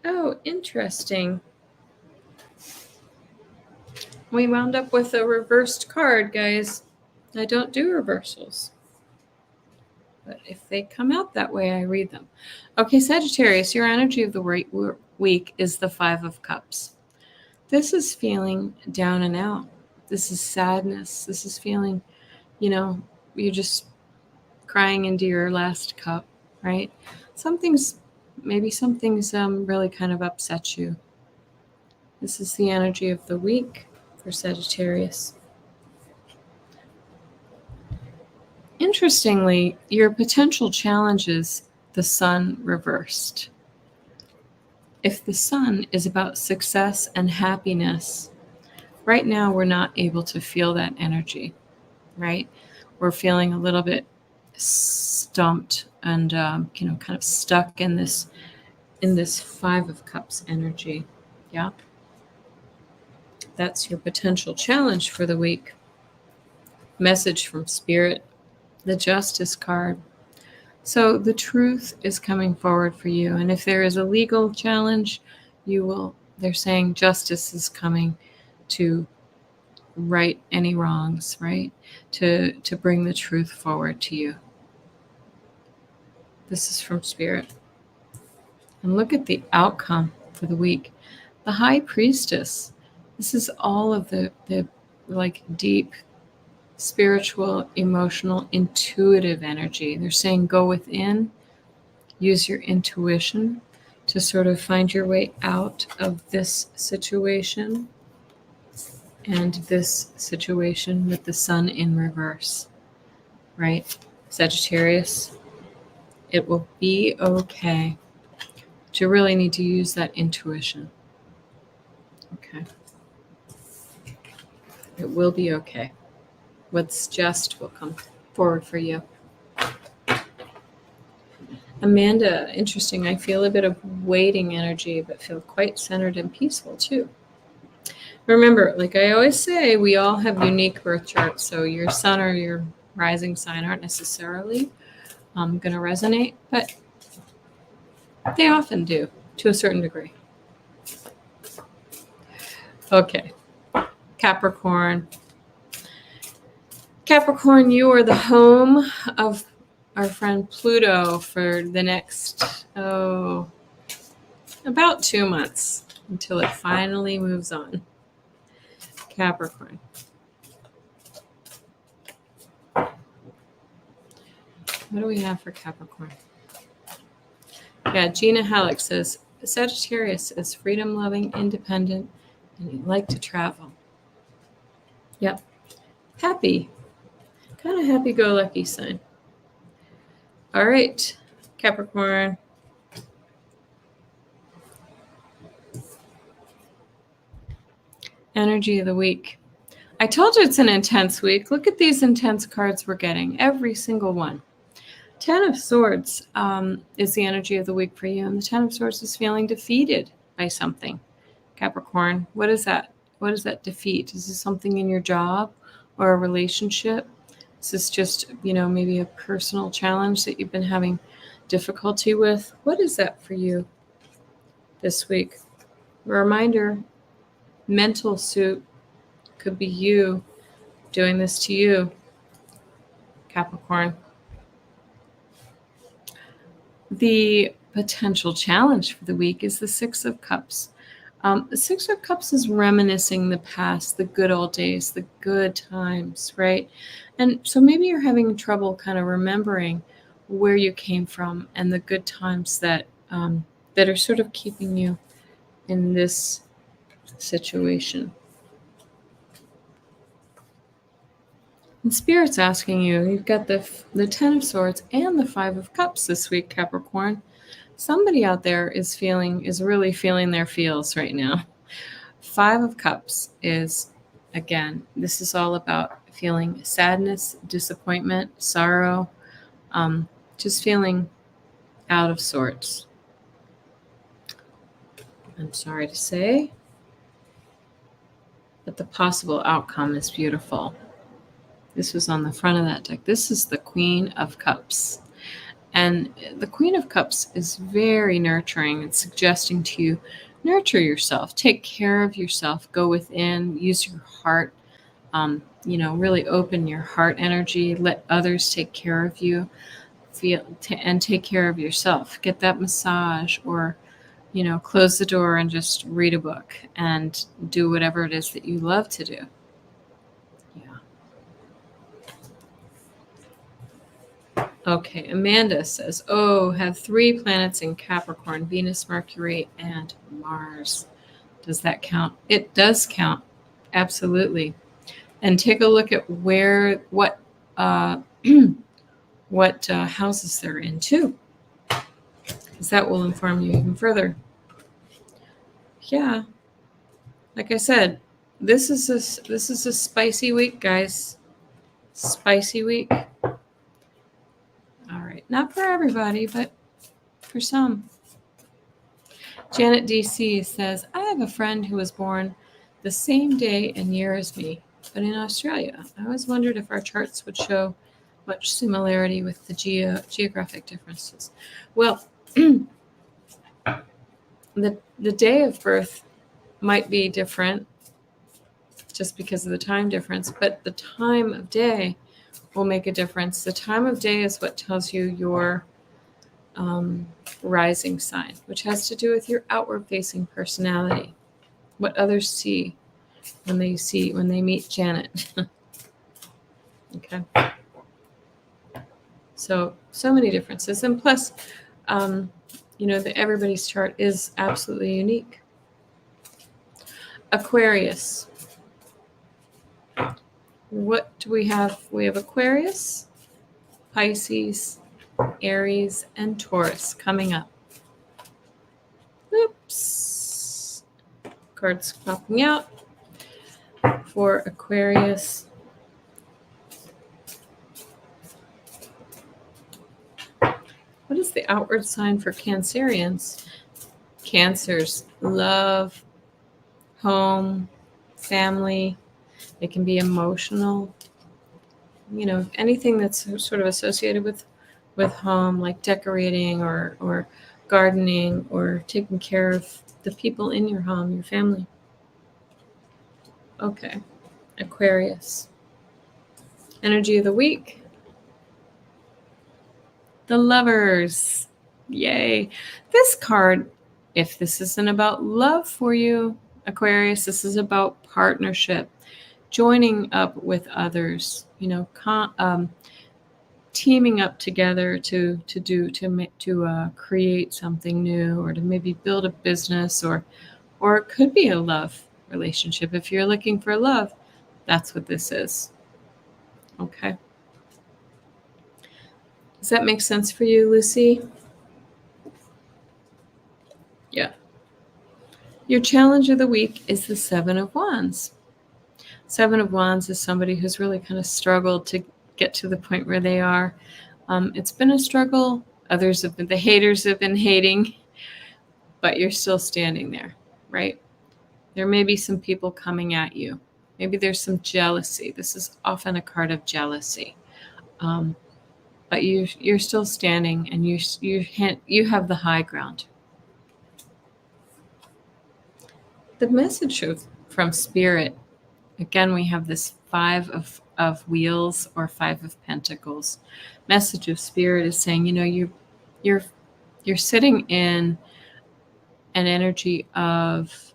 Oh, interesting. We wound up with a reversed card, guys. I don't do reversals. But if they come out that way, I read them. Okay, Sagittarius, your energy of the week is the Five of Cups. This is feeling down and out. This is sadness. This is feeling, you're just crying into your last cup, right? Maybe something's really kind of upset you. This is the energy of the week for Sagittarius. Interestingly, your potential challenge is the sun reversed. If the sun is about success and happiness, right now we're not able to feel that energy, right? We're feeling a little bit stumped and kind of stuck in this Five of Cups energy. Yeah. That's your potential challenge for the week. Message from Spirit, the Justice card. So the truth is coming forward for you. And if there is a legal challenge, they're saying justice is coming to right any wrongs, right? To bring the truth forward to you. This is from Spirit. And look at the outcome for the week. The High Priestess. This is all of the like deep spiritual, emotional, intuitive energy. They're saying go within, use your intuition to sort of find your way out of this situation and this situation with the sun in reverse, right? Sagittarius, it will be okay. But you really need to use that intuition. Okay. It will be okay. What's just will come forward for you. Amanda, interesting. I feel a bit of waiting energy, but feel quite centered and peaceful too. Remember, like I always say, we all have unique birth charts. So your sun or your rising sign aren't necessarily going to resonate, but they often do to a certain degree. Okay. Capricorn. Capricorn, you are the home of our friend Pluto for the next, about 2 months until it finally moves on. Capricorn. What do we have for Capricorn? Yeah, Gina Halleck says, Sagittarius is freedom-loving, independent, and you like to travel. Yep. Happy. Kind of happy-go-lucky sign. All right, Capricorn. Energy of the week. I told you it's an intense week. Look at these intense cards we're getting, every single one. 10 of Swords is the energy of the week for you, and the 10 of Swords is feeling defeated by something. Capricorn, what is that? What is that defeat? Is this something in your job or a relationship? Is this just, maybe a personal challenge that you've been having difficulty with? What is that for you this week? A reminder, mental suit could be you doing this to you, Capricorn. The potential challenge for the week is the Six of Cups. The Six of Cups is reminiscing the past, the good old days, the good times, right? And so maybe you're having trouble kind of remembering where you came from and the good times that that are sort of keeping you in this situation. And Spirit's asking you, you've got the Ten of Swords and the Five of Cups this week, Capricorn. Somebody out there is really feeling their feels right now. Five of Cups is, again, this is all about feeling sadness, disappointment, sorrow, just feeling out of sorts. I'm sorry to say, but the possible outcome is beautiful. This was on the front of that deck. This is the Queen of Cups. And the Queen of Cups is very nurturing. It's suggesting to you, nurture yourself, take care of yourself, go within, use your heart, really open your heart energy, let others take care of you, and take care of yourself. Get that massage, or, close the door and just read a book and do whatever it is that you love to do. Okay, Amanda says, have 3 planets in Capricorn, Venus, Mercury, and Mars. Does that count? It does count. Absolutely. And take a look at what houses they're in too, because that will inform you even further. Yeah. Like I said, this is a spicy week, guys. Spicy week. All right. Not for everybody, but for some. Janet DC says, I have a friend who was born the same day and year as me, but in Australia. I always wondered if our charts would show much similarity with the geographic differences. Well, the day of birth might be different just because of the time difference, but the time of day will make a difference. The time of day is what tells you your rising sign, which has to do with your outward facing personality, what others see when they meet Janet. Okay. So many differences. And plus, everybody's chart is absolutely unique. Aquarius. What do we have? We have Aquarius, Pisces, Aries, and Taurus coming up. Oops. Cards popping out for Aquarius. What is the outward sign for Cancerians? Cancers love, home, family. It can be emotional. Anything that's sort of associated with home, like decorating or gardening or taking care of the people in your home, your family. Okay. Aquarius. Energy of the week. The Lovers. Yay. This card, if this isn't about love for you, Aquarius, this is about partnership, joining up with others, teaming up together to create something new, or to maybe build a business, or it could be a love relationship. If you're looking for love, that's what this is. Okay. Does that make sense for you, Lucy? Yeah. Your challenge of the week is the Seven of Wands. Seven of Wands is somebody who's really kind of struggled to get to the point where they are. It's been a struggle. The haters have been hating, but you're still standing there, right? There may be some people coming at you. Maybe there's some jealousy. This is often a card of jealousy. But you're still standing, and you have the high ground. The message from Spirit, again, we have this Five of Wheels or Five of Pentacles. Message of Spirit is saying, you're sitting in an energy of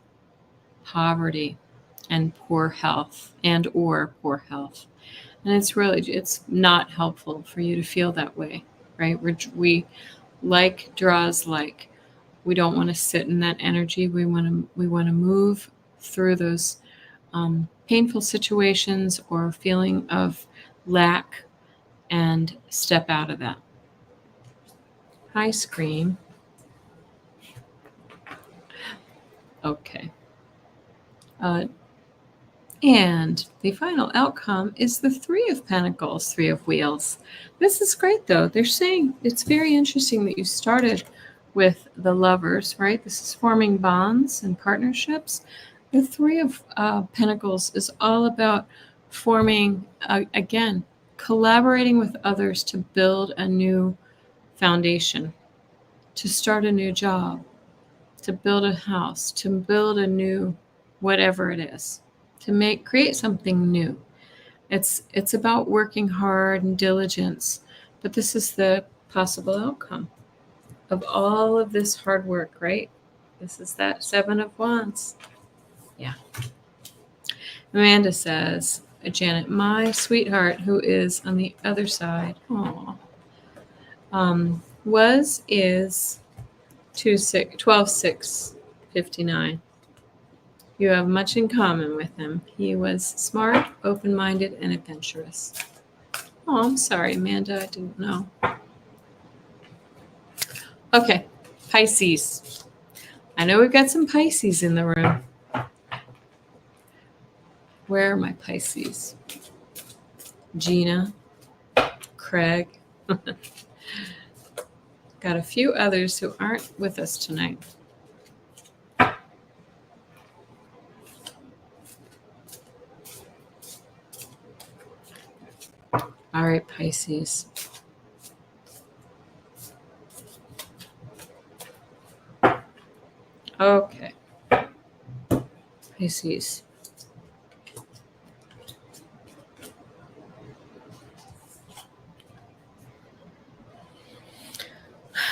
poverty and poor health and or poor health. And it's not helpful for you to feel that way, right? We like draws like. We don't want to sit in that energy. We want to move through those painful situations or feeling of lack and step out of that. Hi, Scream. Okay. And the final outcome is the Three of Pentacles, Three of Wheels. This is great, though. They're saying it's very interesting that you started with the Lovers, right? This is forming bonds and partnerships. The Three of Pentacles is all about forming, again, collaborating with others to build a new foundation, to start a new job, to build a house, to build a new whatever it is, to create something new. It's about working hard and diligence, but this is the possible outcome of all of this hard work, right? This is that Seven of Wands. Yeah. Amanda says, Janet, my sweetheart, who is on the other side, is 12/6/59. You have much in common with him. He was smart, open-minded, and adventurous. Oh, I'm sorry, Amanda. I didn't know. Okay, Pisces. I know we've got some Pisces in the room. Where are my Pisces? Gina, Craig. Got a few others who aren't with us tonight. All right, Pisces. Okay. Pisces.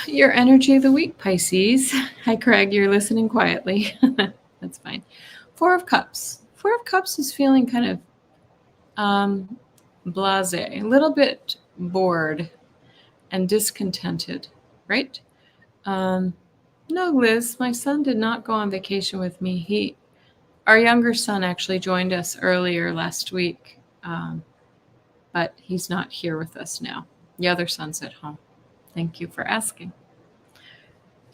Your energy of the week, Pisces. Hi, Craig. You're listening quietly. That's fine. Four of Cups. Four of Cups is feeling kind of blasé, a little bit bored and discontented, right? No, Liz, my son did not go on vacation with me. Our younger son actually joined us earlier last week, but he's not here with us now. The other son's at home. Thank you for asking.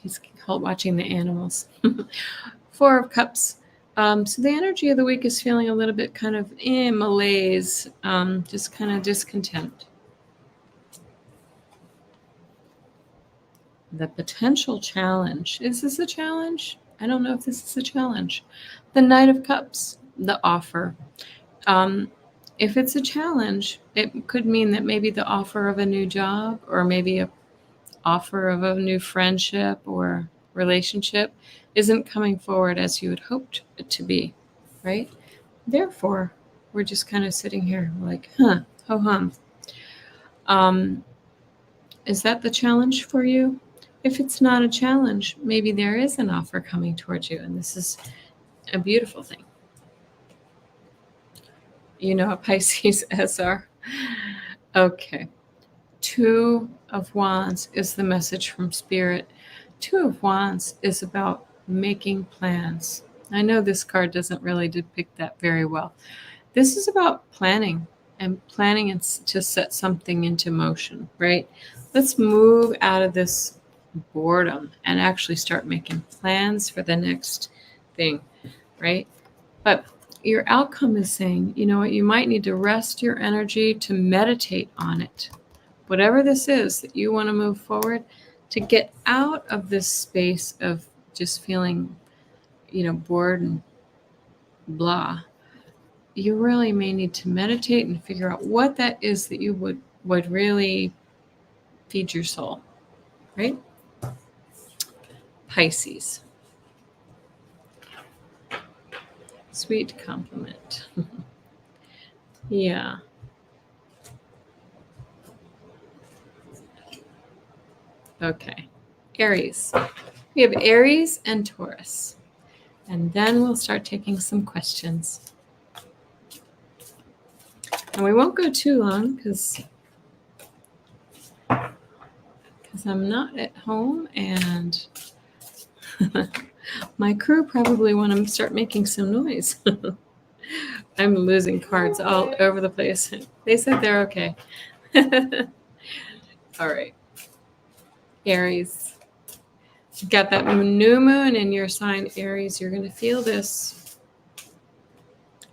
He's watching the animals. Four of Cups. So the energy of the week is feeling a little bit kind of malaise, just kind of discontent. The potential challenge. Is this a challenge? I don't know if this is a challenge. The Knight of Cups, the offer. If it's a challenge, it could mean that maybe the offer of a new job or maybe a offer of a new friendship or relationship isn't coming forward as you had hoped it to be, right? Therefore, we're just kind of sitting here like, ho-hum. Is that the challenge for you? If it's not a challenge, maybe there is an offer coming towards you, and this is a beautiful thing. You know what Pisces SR? Okay. Two of Wands is the message from Spirit. Two of Wands is about making plans. I know this card doesn't really depict that very well. This is about planning to set something into motion, right? Let's move out of this boredom and actually start making plans for the next thing, right? But your outcome is saying, you know what, you might need to rest your energy to meditate on it. Whatever this is that you want to move forward, to get out of this space of just feeling, bored and blah, you really may need to meditate and figure out what that is that you would really feed your soul, right? Pisces. Sweet compliment. Yeah. Okay. Aries. We have Aries and Taurus. And then we'll start taking some questions. And we won't go too long because I'm not at home and my crew probably want to start making some noise. I'm losing cards all over the place. They said they're okay. All right. Aries. You got that new moon in your sign, Aries. You're going to feel this.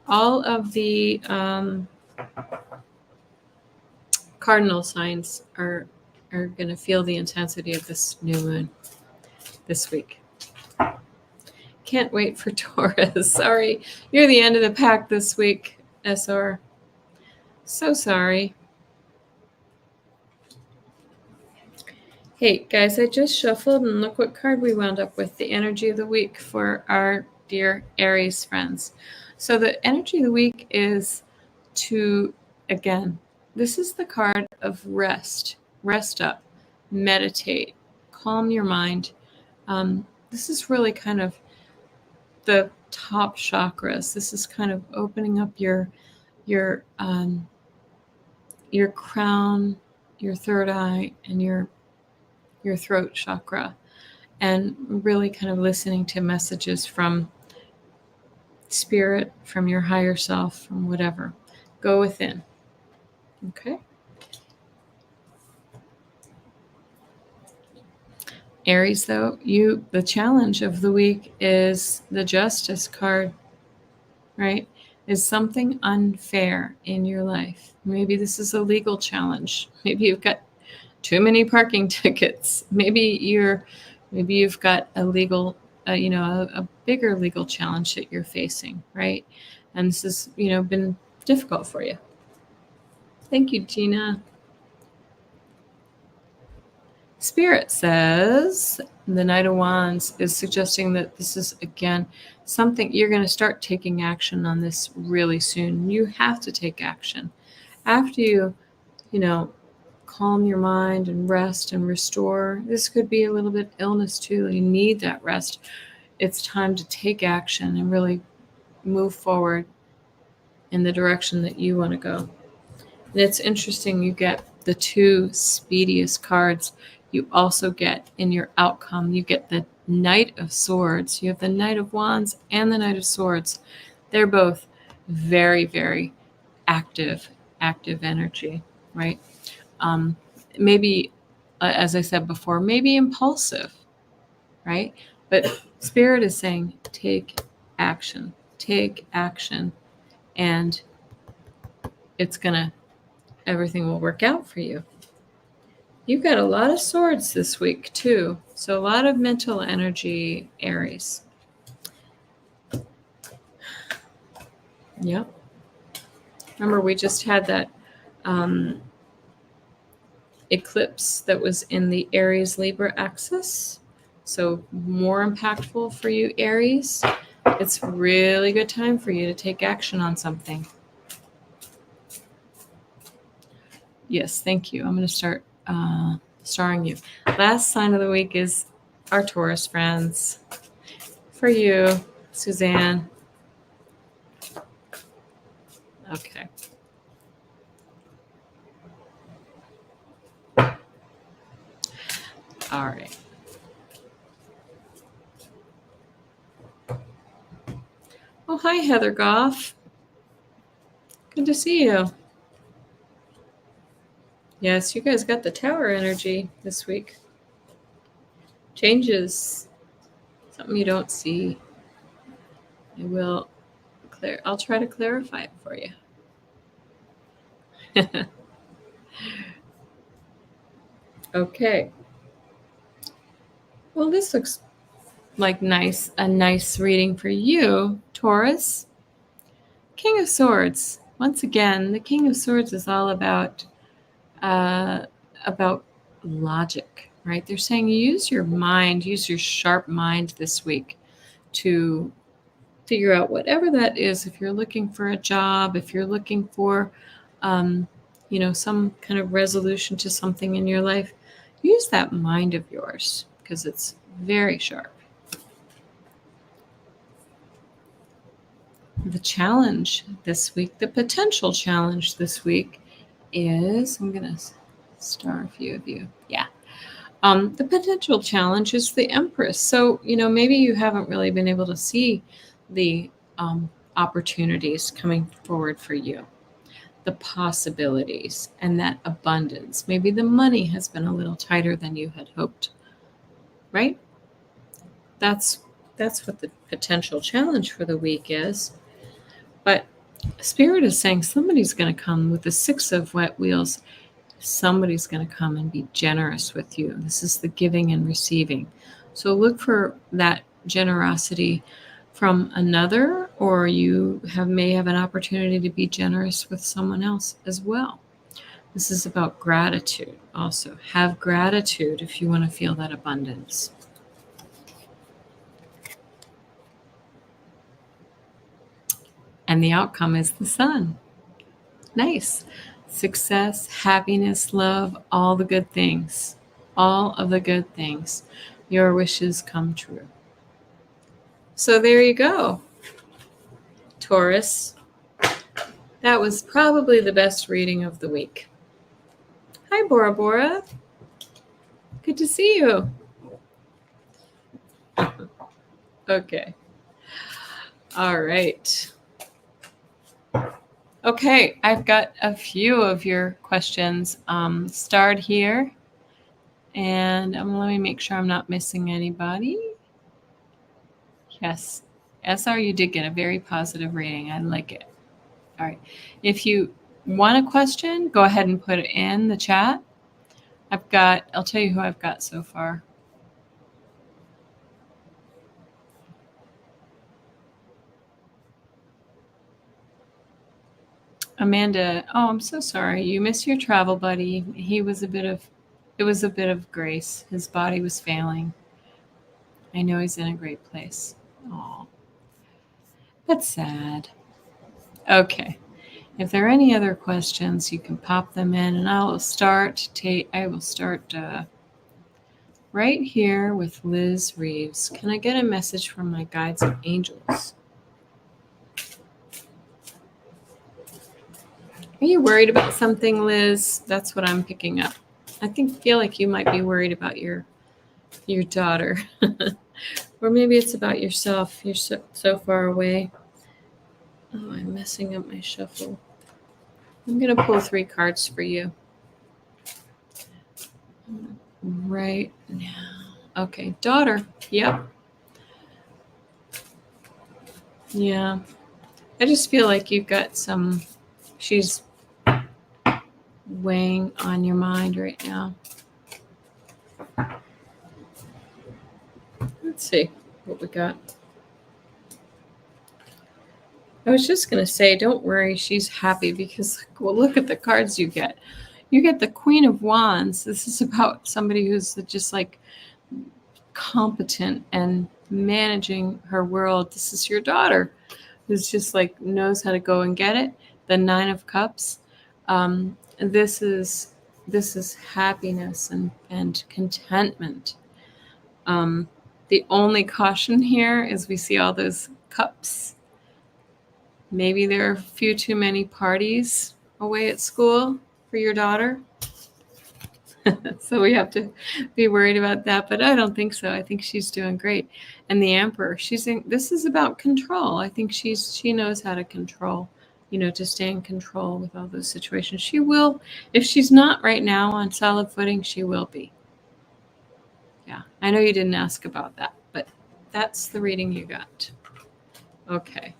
All of the cardinal signs are going to feel the intensity of this new moon this week. Can't wait for Taurus. Sorry, you're the end of the pack this week, SR. So sorry. Hey, guys, I just shuffled and look what card we wound up with, the energy of the week for our dear Aries friends. So the energy of the week is to, again, this is the card of rest. Rest up, meditate, calm your mind. This is really kind of the top chakras. This is kind of opening up your crown, your third eye, and your throat chakra, and really kind of listening to messages from spirit, from your higher self, from whatever. Go within. Okay. Aries, though, the challenge of the week is the Justice card, right? Is something unfair in your life? Maybe this is a legal challenge. Maybe you've got too many parking tickets. Maybe you've got a legal, a bigger legal challenge that you're facing, right? And this has, been difficult for you. Thank you, Gina. Spirit says the Knight of Wands is suggesting that this is, again, something you're going to start taking action on this really soon. You have to take action. After you calm your mind and rest and restore. This could be a little bit illness too. You need that rest. It's time to take action and really move forward in the direction that you want to go. And it's interesting, you get the two speediest cards. You also get in your outcome, you get the Knight of Swords. You have the Knight of Wands and the Knight of Swords. They're both very, very active energy, right? Maybe, as I said before, maybe impulsive, right? But Spirit is saying, take action, and everything will work out for you. You've got a lot of swords this week too. So a lot of mental energy, Aries. Yep. Remember, we just had that eclipse that was in the Aries Libra axis. So more impactful for you, Aries. It's a really good time for you to take action on something. Yes, thank you. I'm going to start starring you. Last sign of the week is our Taurus friends. For you, Suzanne. Okay. All right. Oh, hi, Heather Goff. Good to see you. Yes, you guys got the tower energy this week. Changes. Something you don't see. I'll try to clarify it for you. Okay. Well, this looks like a nice reading for you, Taurus. King of Swords. Once again, the King of Swords is all about logic, right? They're saying use your mind, use your sharp mind this week to figure out whatever that is. If you're looking for a job, if you're looking for, some kind of resolution to something in your life, use that mind of yours because it's very sharp. the challenge this week, the potential challenge this week is, I'm going to star a few of you. Yeah. The potential challenge is the Empress. So, maybe you haven't really been able to see the opportunities coming forward for you, the possibilities, and that abundance. Maybe the money has been a little tighter than you had hoped, right? That's what the potential challenge for the week is. But Spirit is saying somebody's going to come with the 6 of wet wheels. Somebody's going to come and be generous with you. This is the giving and receiving. So look for that generosity from another, or you may have an opportunity to be generous with someone else as well. This is about gratitude also. Have gratitude if you want to feel that abundance. And the outcome is the Sun. Nice. Success, happiness, love, all the good things. All of the good things. Your wishes come true. So there you go, Taurus. That was probably the best reading of the week. Hi, Bora Bora. Good to see you. Okay. All right. Okay, I've got a few of your questions starred here. And let me make sure I'm not missing anybody. Yes. SR, you did get a very positive rating. I like it. All right. If you want a question, go ahead and put it in the chat. I'll tell you who I've got so far. Amanda, oh, I'm so sorry. You miss your travel buddy. It was a bit of grace. His body was failing. I know he's in a great place. Oh, that's sad. Okay. If there are any other questions, you can pop them in, and I will start right here with Liz Reeves. Can I get a message from my guides and angels? Are you worried about something, Liz? That's what I'm picking up. Feel like you might be worried about your daughter. Or maybe it's about yourself. You're so far away. Oh, I'm messing up my shuffle. I'm going to pull 3 cards for you right now. Okay, daughter. Yep. Yeah. I just feel like you've got she's weighing on your mind right now. Let's see what we got. I was just going to say, don't worry, she's happy because, well, look at the cards you get. You get the Queen of Wands. This is about somebody who's just like competent and managing her world. This is your daughter who's just like knows how to go and get it. The 9 of Cups. This is happiness and contentment. The only caution here is we see all those cups. Maybe there are a few too many parties away at school for your daughter. So we have to be worried about that, but I don't think so. I think she's doing great. And the Emperor, this is about control. I think she knows how to control, to stay in control with all those situations. She will, if she's not right now on solid footing, she will be. Yeah, I know you didn't ask about that, but that's the reading you got. Okay.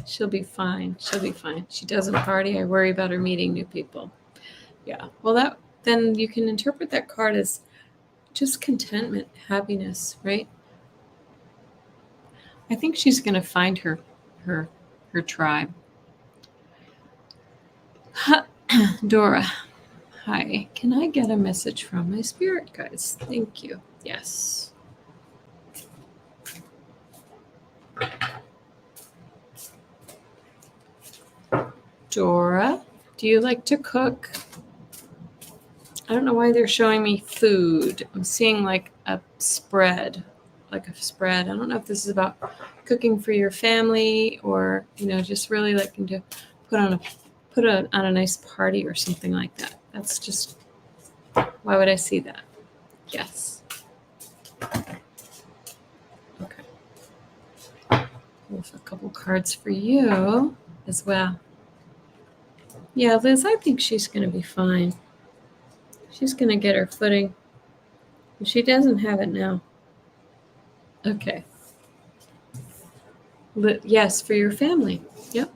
She'll be fine. She'll be fine. She doesn't party. I worry about her meeting new people. Yeah. Well, then you can interpret that card as just contentment, happiness, right? I think she's going to find her tribe. Dora, hi. Can I get a message from my spirit guides? Thank you. Yes. Dora, do you like to cook? I don't know why they're showing me food. I'm seeing like a spread like a spread. I don't know if this is about cooking for your family or, just really looking to put on a nice party or something like that. That's just, why would I see that? Yes. Okay. With a couple cards for you as well. Yeah, Liz, I think she's going to be fine. She's going to get her footing. She doesn't have it now. Okay. Yes, for your family. Yep.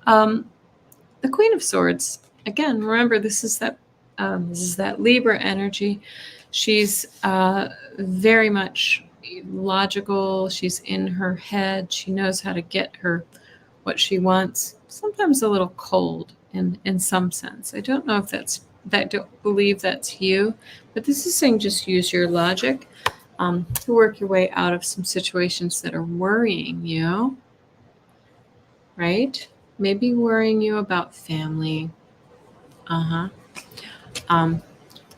The Queen of Swords. Again, remember this is that Libra energy. She's very much logical. She's in her head. She knows how to get her what she wants. Sometimes a little cold in some sense. I don't know if I don't believe that's you, but this is saying just use your logic to work your way out of some situations that are worrying you, right? Maybe worrying you about family.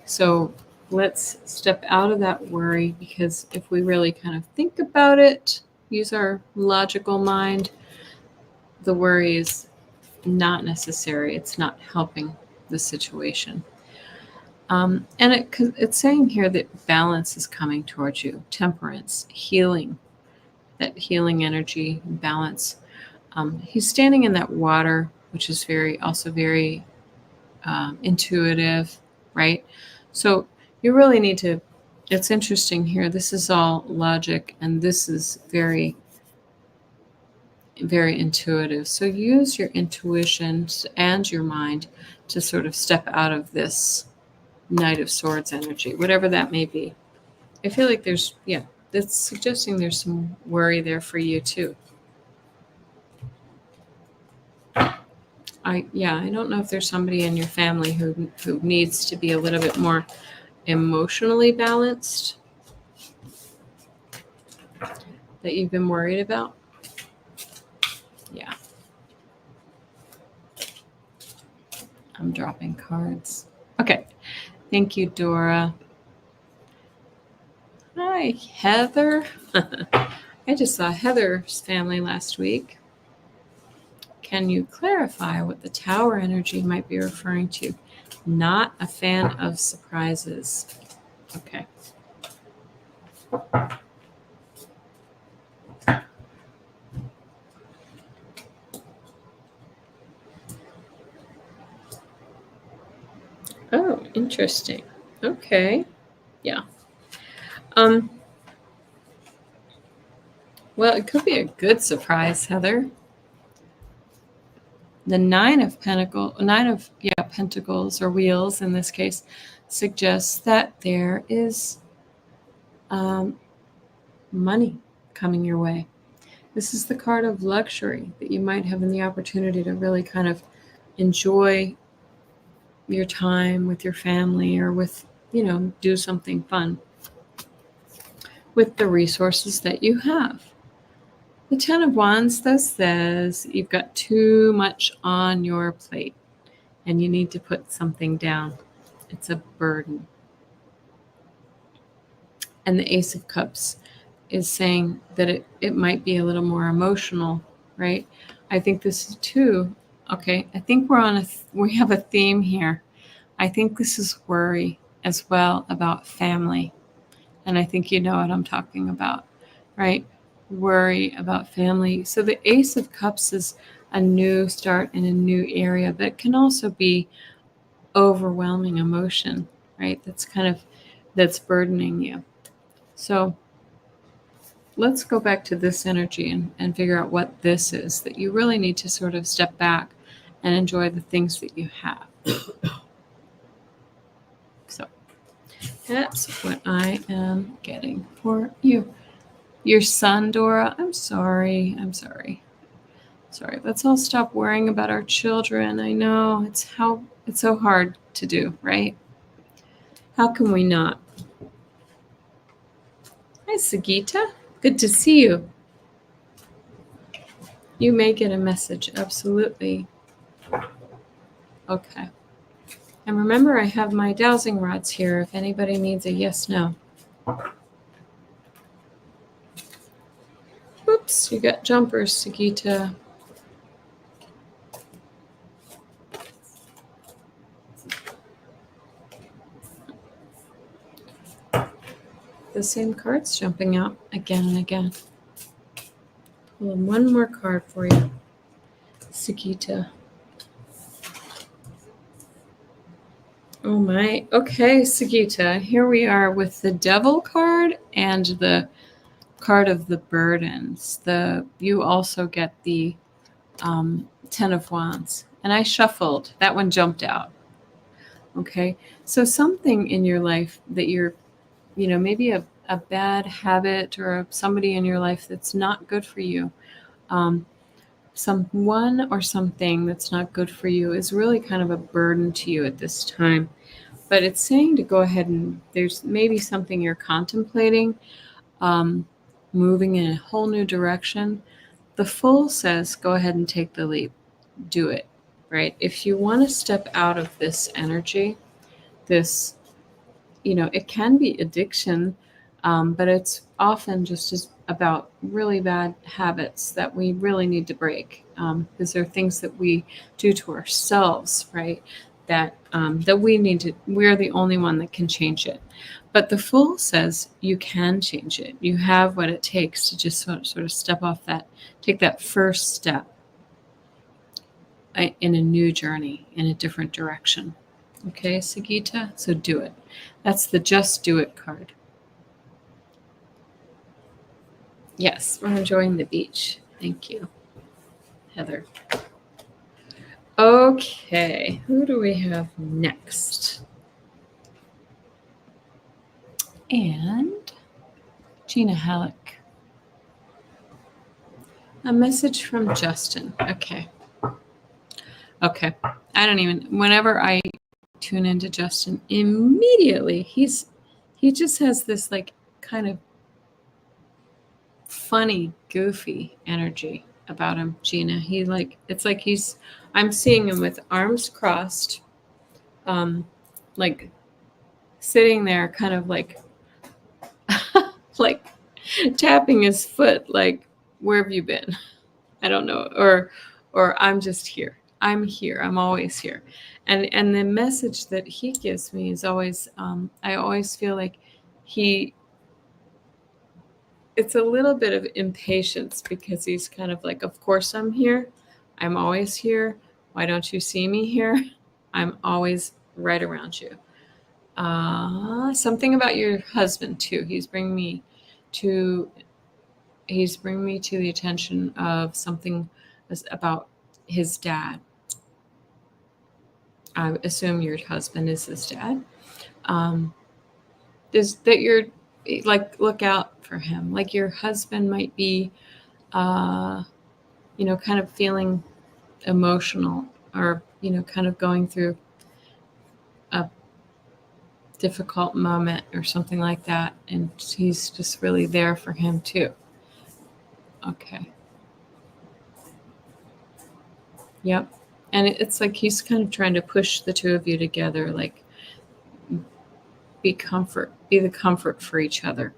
So let's step out of that worry, because if we really kind of think about it, use our logical mind, the worry is not necessary. It's not helping the situation. And it's saying here that balance is coming towards you, temperance, healing, that healing energy, balance. He's standing in that water, which is also very intuitive, right? So you really need to, it's interesting here. This is all logic, and this is very, very intuitive. So use your intuitions and your mind to sort of step out of this Knight of Swords energy, whatever that may be. I feel like that's suggesting there's some worry there for you too. I don't know if there's somebody in your family who needs to be a little bit more emotionally balanced that you've been worried about. Yeah. I'm dropping cards. Okay. Thank you, Dora. Hi, Heather. I just saw Heather's family last week. Can you clarify what the Tower energy might be referring to? Not a fan of surprises. Okay. Oh, interesting. Okay. Yeah. Well, it could be a good surprise, Heather. The Pentacles or wheels in this case suggests that there is money coming your way. This is the card of luxury that you might have in the opportunity to really kind of enjoy your time with your family, or with, do something fun with the resources that you have. The Ten of Wands, thus says you've got too much on your plate and you need to put something down. It's a burden. And the Ace of Cups is saying that it might be a little more emotional, right? I think this is too, okay, I think we have a theme here. I think this is worry as well about family. And I think you know what I'm talking about, right? Worry about family. So the Ace of Cups is a new start in a new area, but it can also be overwhelming emotion, right? That's burdening you. So let's go back to this energy and figure out what this is, that you really need to sort of step back and enjoy the things that you have. So that's what I am getting for you. Your son, Dora, I'm sorry. Let's all stop worrying about our children. I know it's so hard to do, right? How can we not? Hi, Sagita. Good to see you. You may get a message, absolutely. Okay. And remember, I have my dowsing rods here if anybody needs a yes, no. Oops, you got jumpers, Sagita. The same cards jumping out again and again. Pull one more card for you, Sagita. Oh my. Okay, Sagita, here we are with the Devil card and the card of the burdens. You also get the Ten of Wands. And I shuffled. That one jumped out. Okay. So something in your life that you're, maybe a bad habit or somebody in your life that's not good for you. Someone or something that's not good for you is really kind of a burden to you at this time. But it's saying to go ahead and there's maybe something you're contemplating, moving in a whole new direction. The Fool says, go ahead and take the leap. Do it, right? If you want to step out of this energy, this, it can be addiction, but it's often just about really bad habits that we really need to break, because there are things that we do to ourselves, right? That we're the only one that can change it. But the Fool says you can change it. You have what it takes to just sort of step off that, take that first step in a new journey, in a different direction. Okay, Sagita? So do it. That's the Just Do It card. Yes, we're enjoying the beach. Thank you, Heather. Okay, who do we have next? And Gina Halleck. A message from Justin. Okay. I don't even, whenever I tune into Justin, immediately he just has this like kind of funny, goofy energy about him, Gina. It's like I'm seeing him with arms crossed, like sitting there kind of like, like tapping his foot, like, where have you been? I don't know. Or I'm just here. I'm here. I'm always here. And the message that he gives me is always, I always feel like it's a little bit of impatience because he's kind of like, of course I'm here. I'm always here. Why don't you see me here? I'm always right around you. Something about your husband too. He's bringing me to the attention of something about his dad. I assume your husband is his dad. That you're like, look out for him. Like your husband might be, kind of feeling emotional or, kind of going through a difficult moment or something like that. And he's just really there for him too. Okay. Yep. And it's like he's kind of trying to push the two of you together, like be the comfort for each other.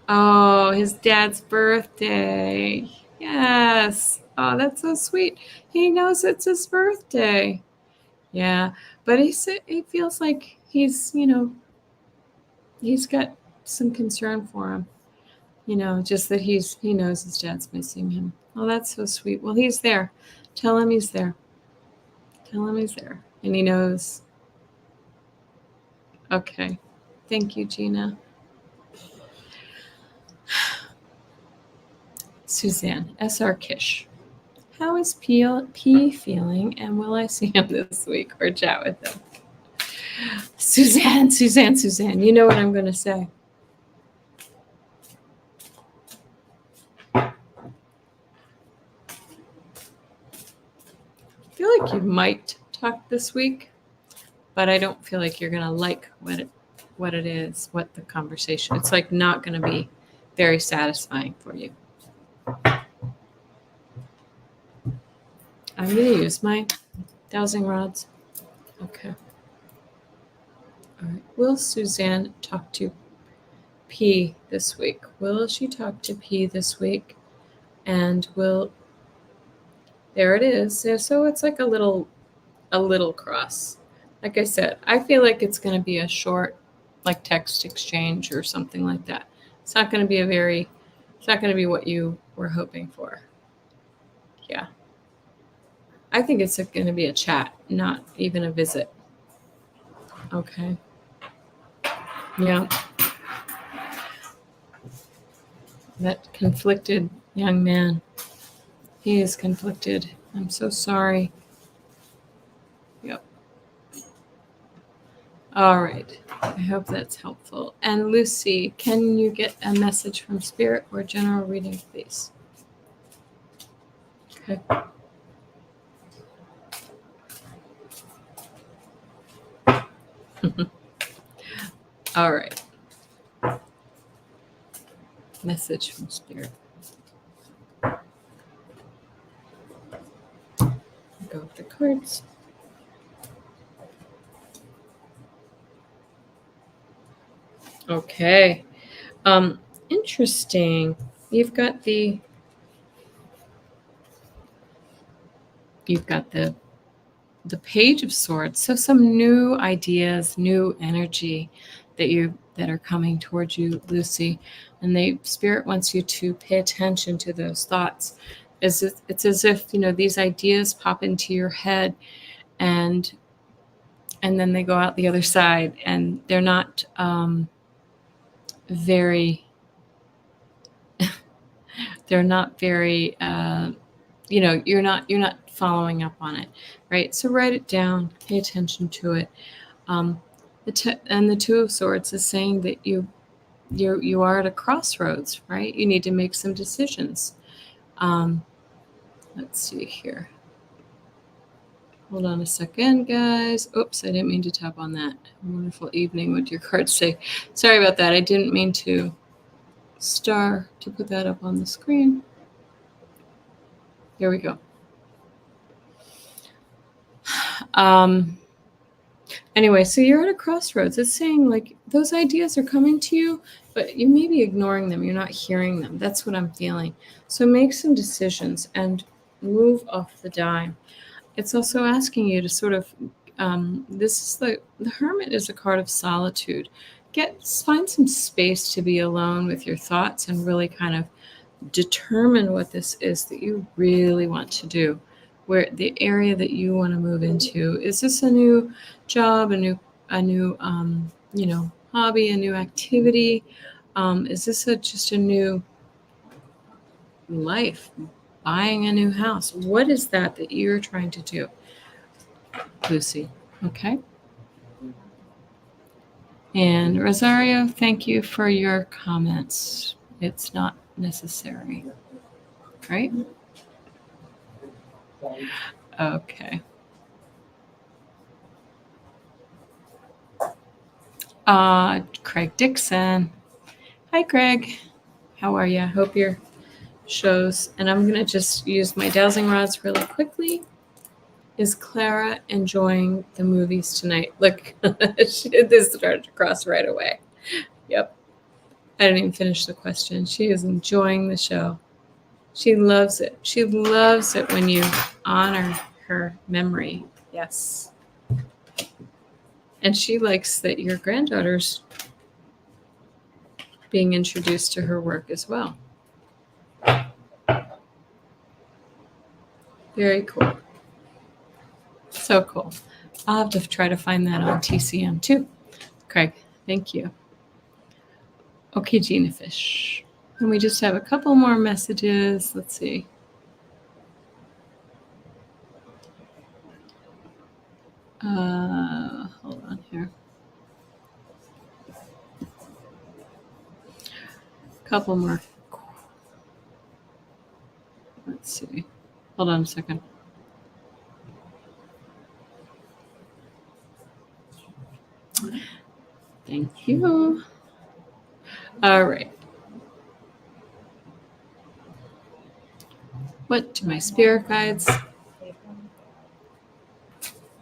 Oh, his dad's birthday. Yes. Oh, that's so sweet. He knows it's his birthday. Yeah. But he feels like he's got some concern for him. Just that he knows his dad's missing him. Oh, that's so sweet. Well, he's there. Tell him he's there. Tell him he's there. And he knows. Okay. Thank you, Gina. Suzanne, S.R. Kish. How is P feeling, and will I see him this week or chat with him? Suzanne, you know what I'm going to say. I feel like you might talk this week, but I don't feel like you're going to like what it is, what the conversation. It's like not going to be very satisfying for you. I'm going to use my dowsing rods. Okay. All right. Will Suzanne talk to P this week? Will she talk to P this week? And there it is. So it's like a little cross. Like I said, I feel like it's going to be a short, like text exchange or something like that. It's not going to be it's not going to be what you were hoping for. Yeah. I think it's going to be a chat, not even a visit. Okay. Yeah. That conflicted young man. He is conflicted. I'm so sorry. Yep. All right. I hope that's helpful. And Lucy, can you get a message from Spirit or general reading, please? Okay. All right. Message from Spirit. Go with the cards. Okay. Interesting. You've got the Page of Swords. So some new ideas, new energy that are coming towards you, Lucy. And Spirit wants you to pay attention to those thoughts. It's as if, these ideas pop into your head and then they go out the other side, and they're not very you're not following up on it, right? So write it down, pay attention to it. And the Two of Swords is saying that you are at a crossroads, right? You need to make some decisions. Let's see here. Hold on a second, guys. Oops, I didn't mean to tap on that. Wonderful evening. What do your cards say? Sorry about that. I didn't mean to put that up on the screen. Here we go. Anyway, so you're at a crossroads. It's saying like those ideas are coming to you, but you may be ignoring them. You're not hearing them. That's what I'm feeling. So make some decisions and move off the dime. It's also asking you to sort of, this is the Hermit is a card of solitude. Find some space to be alone with your thoughts and really kind of determine what this is that you really want to do. Where the area that you want to move into. Is this a new job, a new hobby, a new activity? Is this just a new life? Buying a new house? What is that you're trying to do, Lucy? Okay. And Rosario, thank you for your comments. It's not necessary, right? Okay. Craig Dixon. Hi, Craig. How are you? I hope your shows, and I'm going to just use my dowsing rods really quickly. Is Clara enjoying the movies tonight? Look, this started to cross right away. Yep. I didn't even finish the question. She is enjoying the show. She loves it. She loves it when you honor her memory. Yes. And she likes that your granddaughter's being introduced to her work as well. Very cool. So cool. I'll have to try to find that on TCM too. Craig, thank you. Okay, Gina Fish. And we just have a couple more messages. Let's see. Hold on here. Couple more. Let's see. Hold on a second. Thank you. All right. What do my spirit guides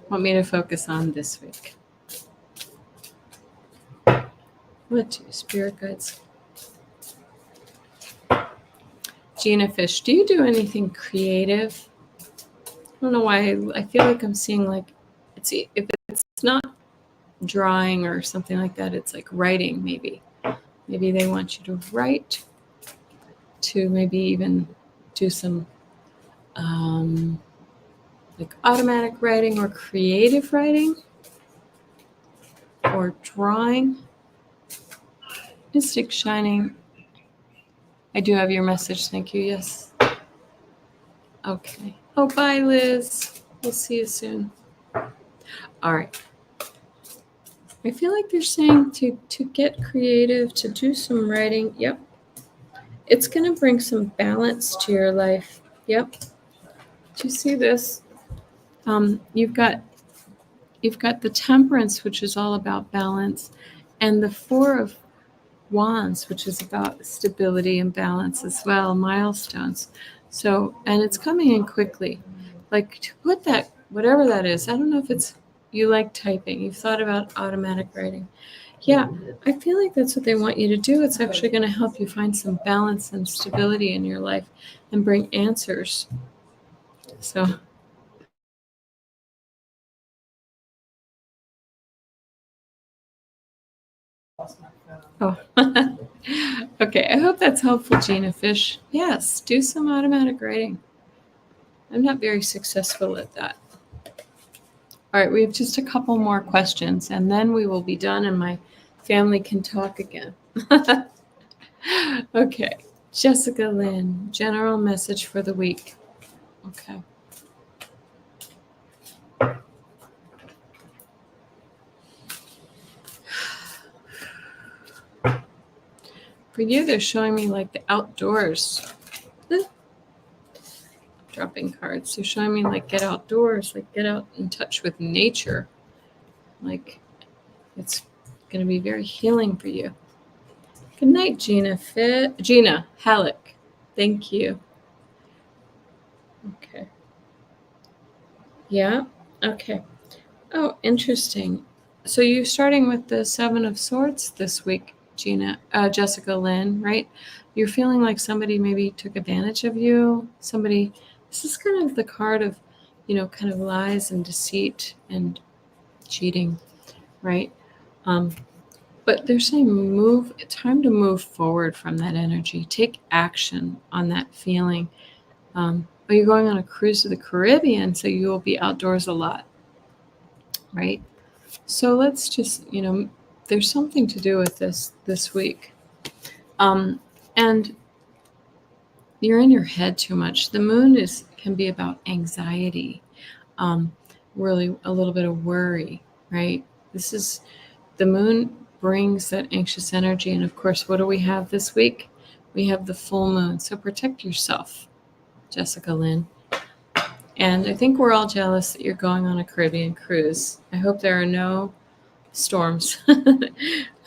want me to focus on this week? What do spirit guides? Gina Fish, do you do anything creative? I don't know why I feel like I'm seeing like if it's not drawing or something like that, it's like writing maybe. Maybe they want you to write, to maybe even do some like automatic writing or creative writing or drawing. Mystic Shining. I do have your message. Thank you. Yes. Okay. Oh, bye, Liz. We'll see you soon. All right. I feel like they're saying to get creative, to do some writing. Yep. It's going to bring some balance to your life. Yep. Do you see this? You've got the Temperance, which is all about balance, and the Four of Wands, which is about stability and balance as well, milestones. So, and it's coming in quickly. Like to put that, whatever that is, I don't know if it's, you like typing, you've thought about automatic writing. Yeah, I feel like that's what they want you to do. It's actually going to help you find some balance and stability in your life and bring answers. So, oh, okay. I hope that's helpful, Gina Fish. Yes, do some automatic writing. I'm not very successful at that. All right, we have just a couple more questions, and then we will be done, and my family can talk again. Okay, Jessica Lynn, general message for the week. Okay. For you, they're showing me like the outdoors. Dropping cards. They're showing me like get outdoors, like get out in touch with nature. Like it's going to be very healing for you. Good night, Gina Halleck. Thank you. Okay. Yeah. Okay. Oh, interesting. So you're starting with the Seven of Swords this week, Jessica Lynn, right? You're feeling like somebody maybe took advantage of you. This is kind of the card of, kind of lies and deceit and cheating, right? But they're saying time to move forward from that energy. Take action on that feeling. But you're going on a cruise to the Caribbean, so you will be outdoors a lot, right? So let's just, there's something to do with this week. And you're in your head too much. The moon can be about anxiety, really a little bit of worry, right? The moon brings that anxious energy. And of course, what do we have this week? We have the full moon. So protect yourself, Jessica Lynn. And I think we're all jealous that you're going on a Caribbean cruise. I hope there are no storms.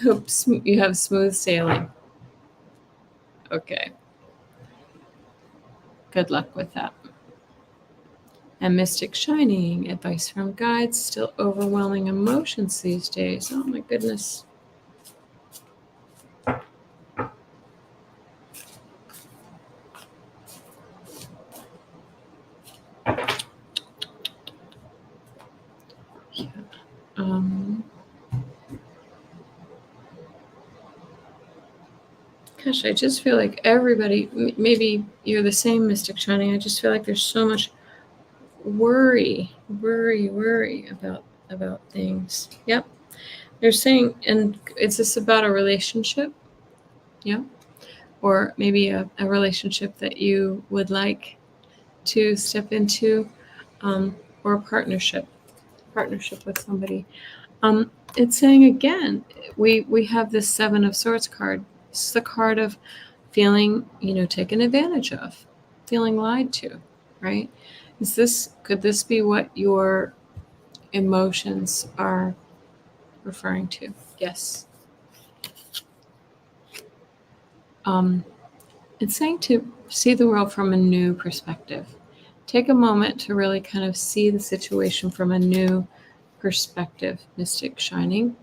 Hope you have smooth sailing. Okay. Good luck with that. And Mystic Shining, advice from guides, still overwhelming emotions these days. Oh my goodness. Yeah. Gosh, I just feel like everybody, maybe you're the same, Mystic Shining. I just feel like there's so much worry about things. Yep. They're saying, and is this about a relationship? Yeah. Or maybe a relationship that you would like to step into, or a partnership with somebody. It's saying again, we have this Seven of Swords card. It's the card of feeling, taken advantage of, feeling lied to, right? Could this be what your emotions are referring to? Yes. It's saying to see the world from a new perspective. Take a moment to really kind of see the situation from a new perspective, Mystic Shining.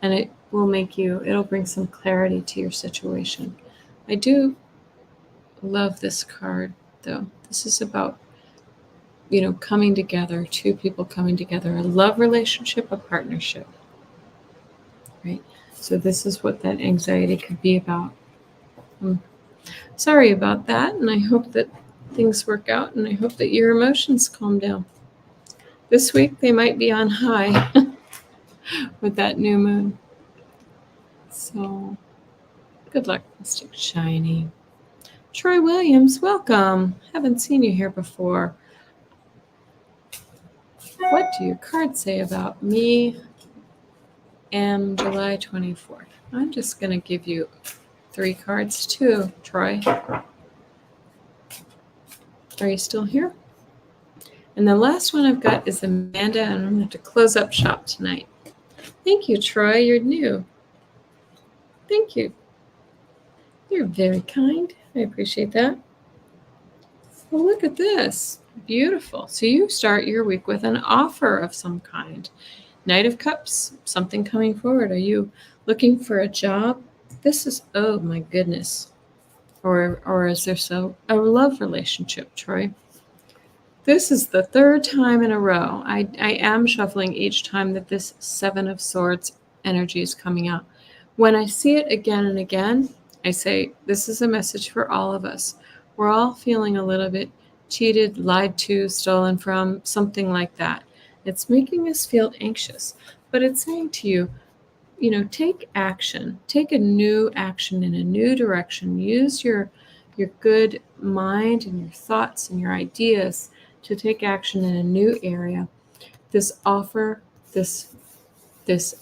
And it'll bring some clarity to your situation. I do love this card, though. This is about, coming together, two people coming together, a love relationship, a partnership, right? So this is what that anxiety could be about. I'm sorry about that, and I hope that things work out, and I hope that your emotions calm down. This week, they might be on high with that new moon. So, good luck, Mystic Shiny. Troy Williams, welcome. Haven't seen you here before. What do your cards say about me and July 24th? I'm just going to give you 3 cards too, Troy. Are you still here? And the last one I've got is Amanda, and I'm going to have to close up shop tonight. Thank you, Troy. You're new. Thank you. You're very kind. I appreciate that. Well, look at this. Beautiful. So you start your week with an offer of some kind. Knight of Cups, something coming forward. Are you looking for a job? This is, oh my goodness. Or is there a love relationship, Troy? This is the 3rd time in a row. I am shuffling each time that this 7 of Swords energy is coming out. When I see it again and again, I say, this is a message for all of us. We're all feeling a little bit cheated, lied to, stolen from, something like that. It's making us feel anxious, but it's saying to you, take action, take a new action in a new direction. Use your good mind and your thoughts and your ideas to take action in a new area. This offer, this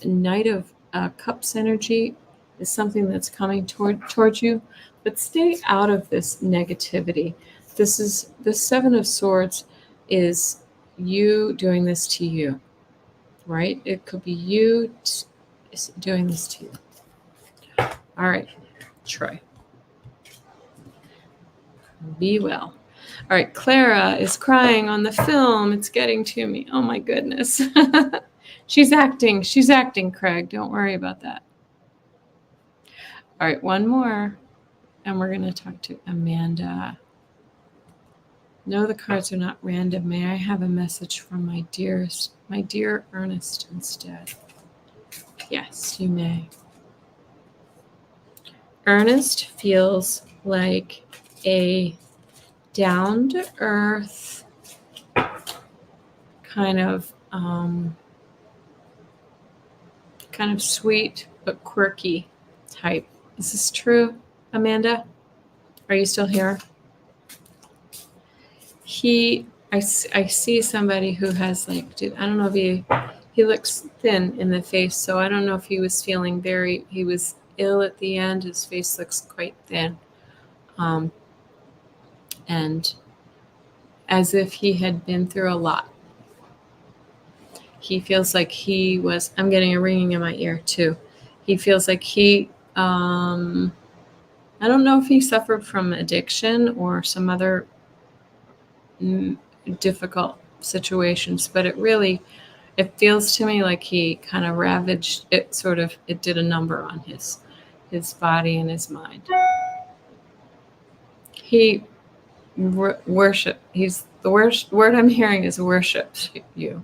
Knight of Cups energy is something that's coming towards you, but stay out of this negativity. The 7 of Swords is you doing this to you, right? It could be you doing this to you. All right, Troy. Be well. All right, Clara is crying on the film. It's getting to me. Oh my goodness. She's acting, Craig. Don't worry about that. All right, one more. And we're going to talk to Amanda. No, the cards are not random. May I have a message from my dear Ernest instead? Yes, you may. Ernest feels like a down-to-earth kind of sweet but quirky type. Is this true, Amanda? Are you still here? I see somebody who has I don't know if he looks thin in the face, so I don't know if he was feeling he was ill at the end. His face looks quite thin. And as if he had been through a lot. He feels like I'm getting a ringing in my ear too. He feels like I don't know if he suffered from addiction or some other difficult situations, but it feels to me like he kind of ravaged it. It did a number on his body and his mind. He worship. The worst word I'm hearing is worshipped you,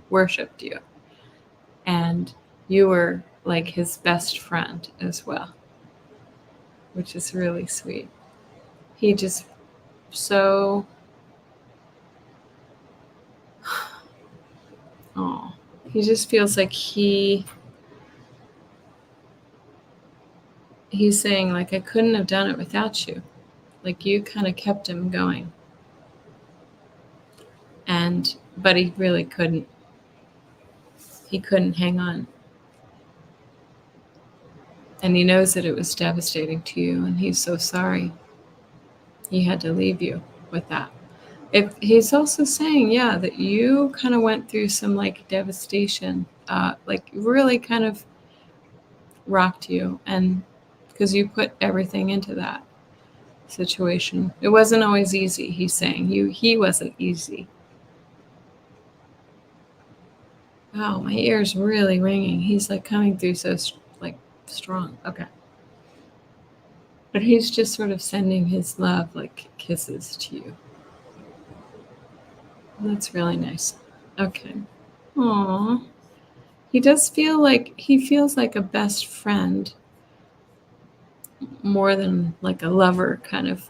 and you were like his best friend as well, which is really sweet. He just he just feels like he's saying, like, I couldn't have done it without you. Like, you kind of kept him going. But he really couldn't. He couldn't hang on. And he knows that it was devastating to you, and he's so sorry he had to leave you with that. He's also saying, that you kind of went through some devastation, really kind of rocked you, and because you put everything into that situation. It wasn't always easy, he's saying. He wasn't easy. Wow, my ear's really ringing. He's coming through so strong. Okay. But he's just sort of sending his love like kisses to you. That's really nice. Okay. Aww. He does feel like he feels like a best friend more than like a lover kind of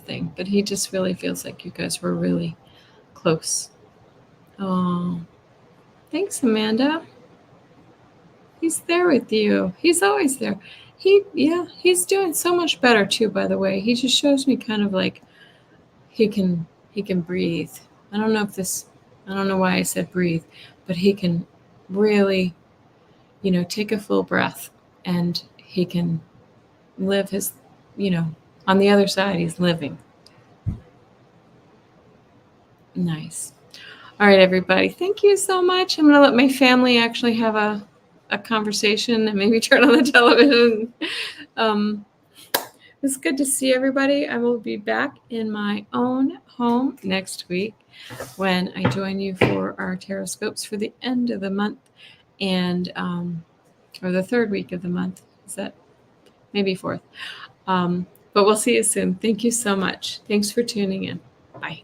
thing. But he just really feels like you guys were really close. Oh, thanks, Amanda. He's there with you. He's always there. He's doing so much better too, by the way. He just shows me kind of like he can breathe. I don't know why I said breathe, but he can really, take a full breath, and he can live his, on the other side, he's living. Nice. All right, everybody. Thank you so much. I'm going to let my family actually have a conversation and maybe turn on the television. It's good to see everybody. I will be back in my own home next week when I join you for our TarotScopes for the end of the month, and or the third week of the month. Is that maybe fourth? But we'll see you soon. Thank you so much. Thanks for tuning in. Bye.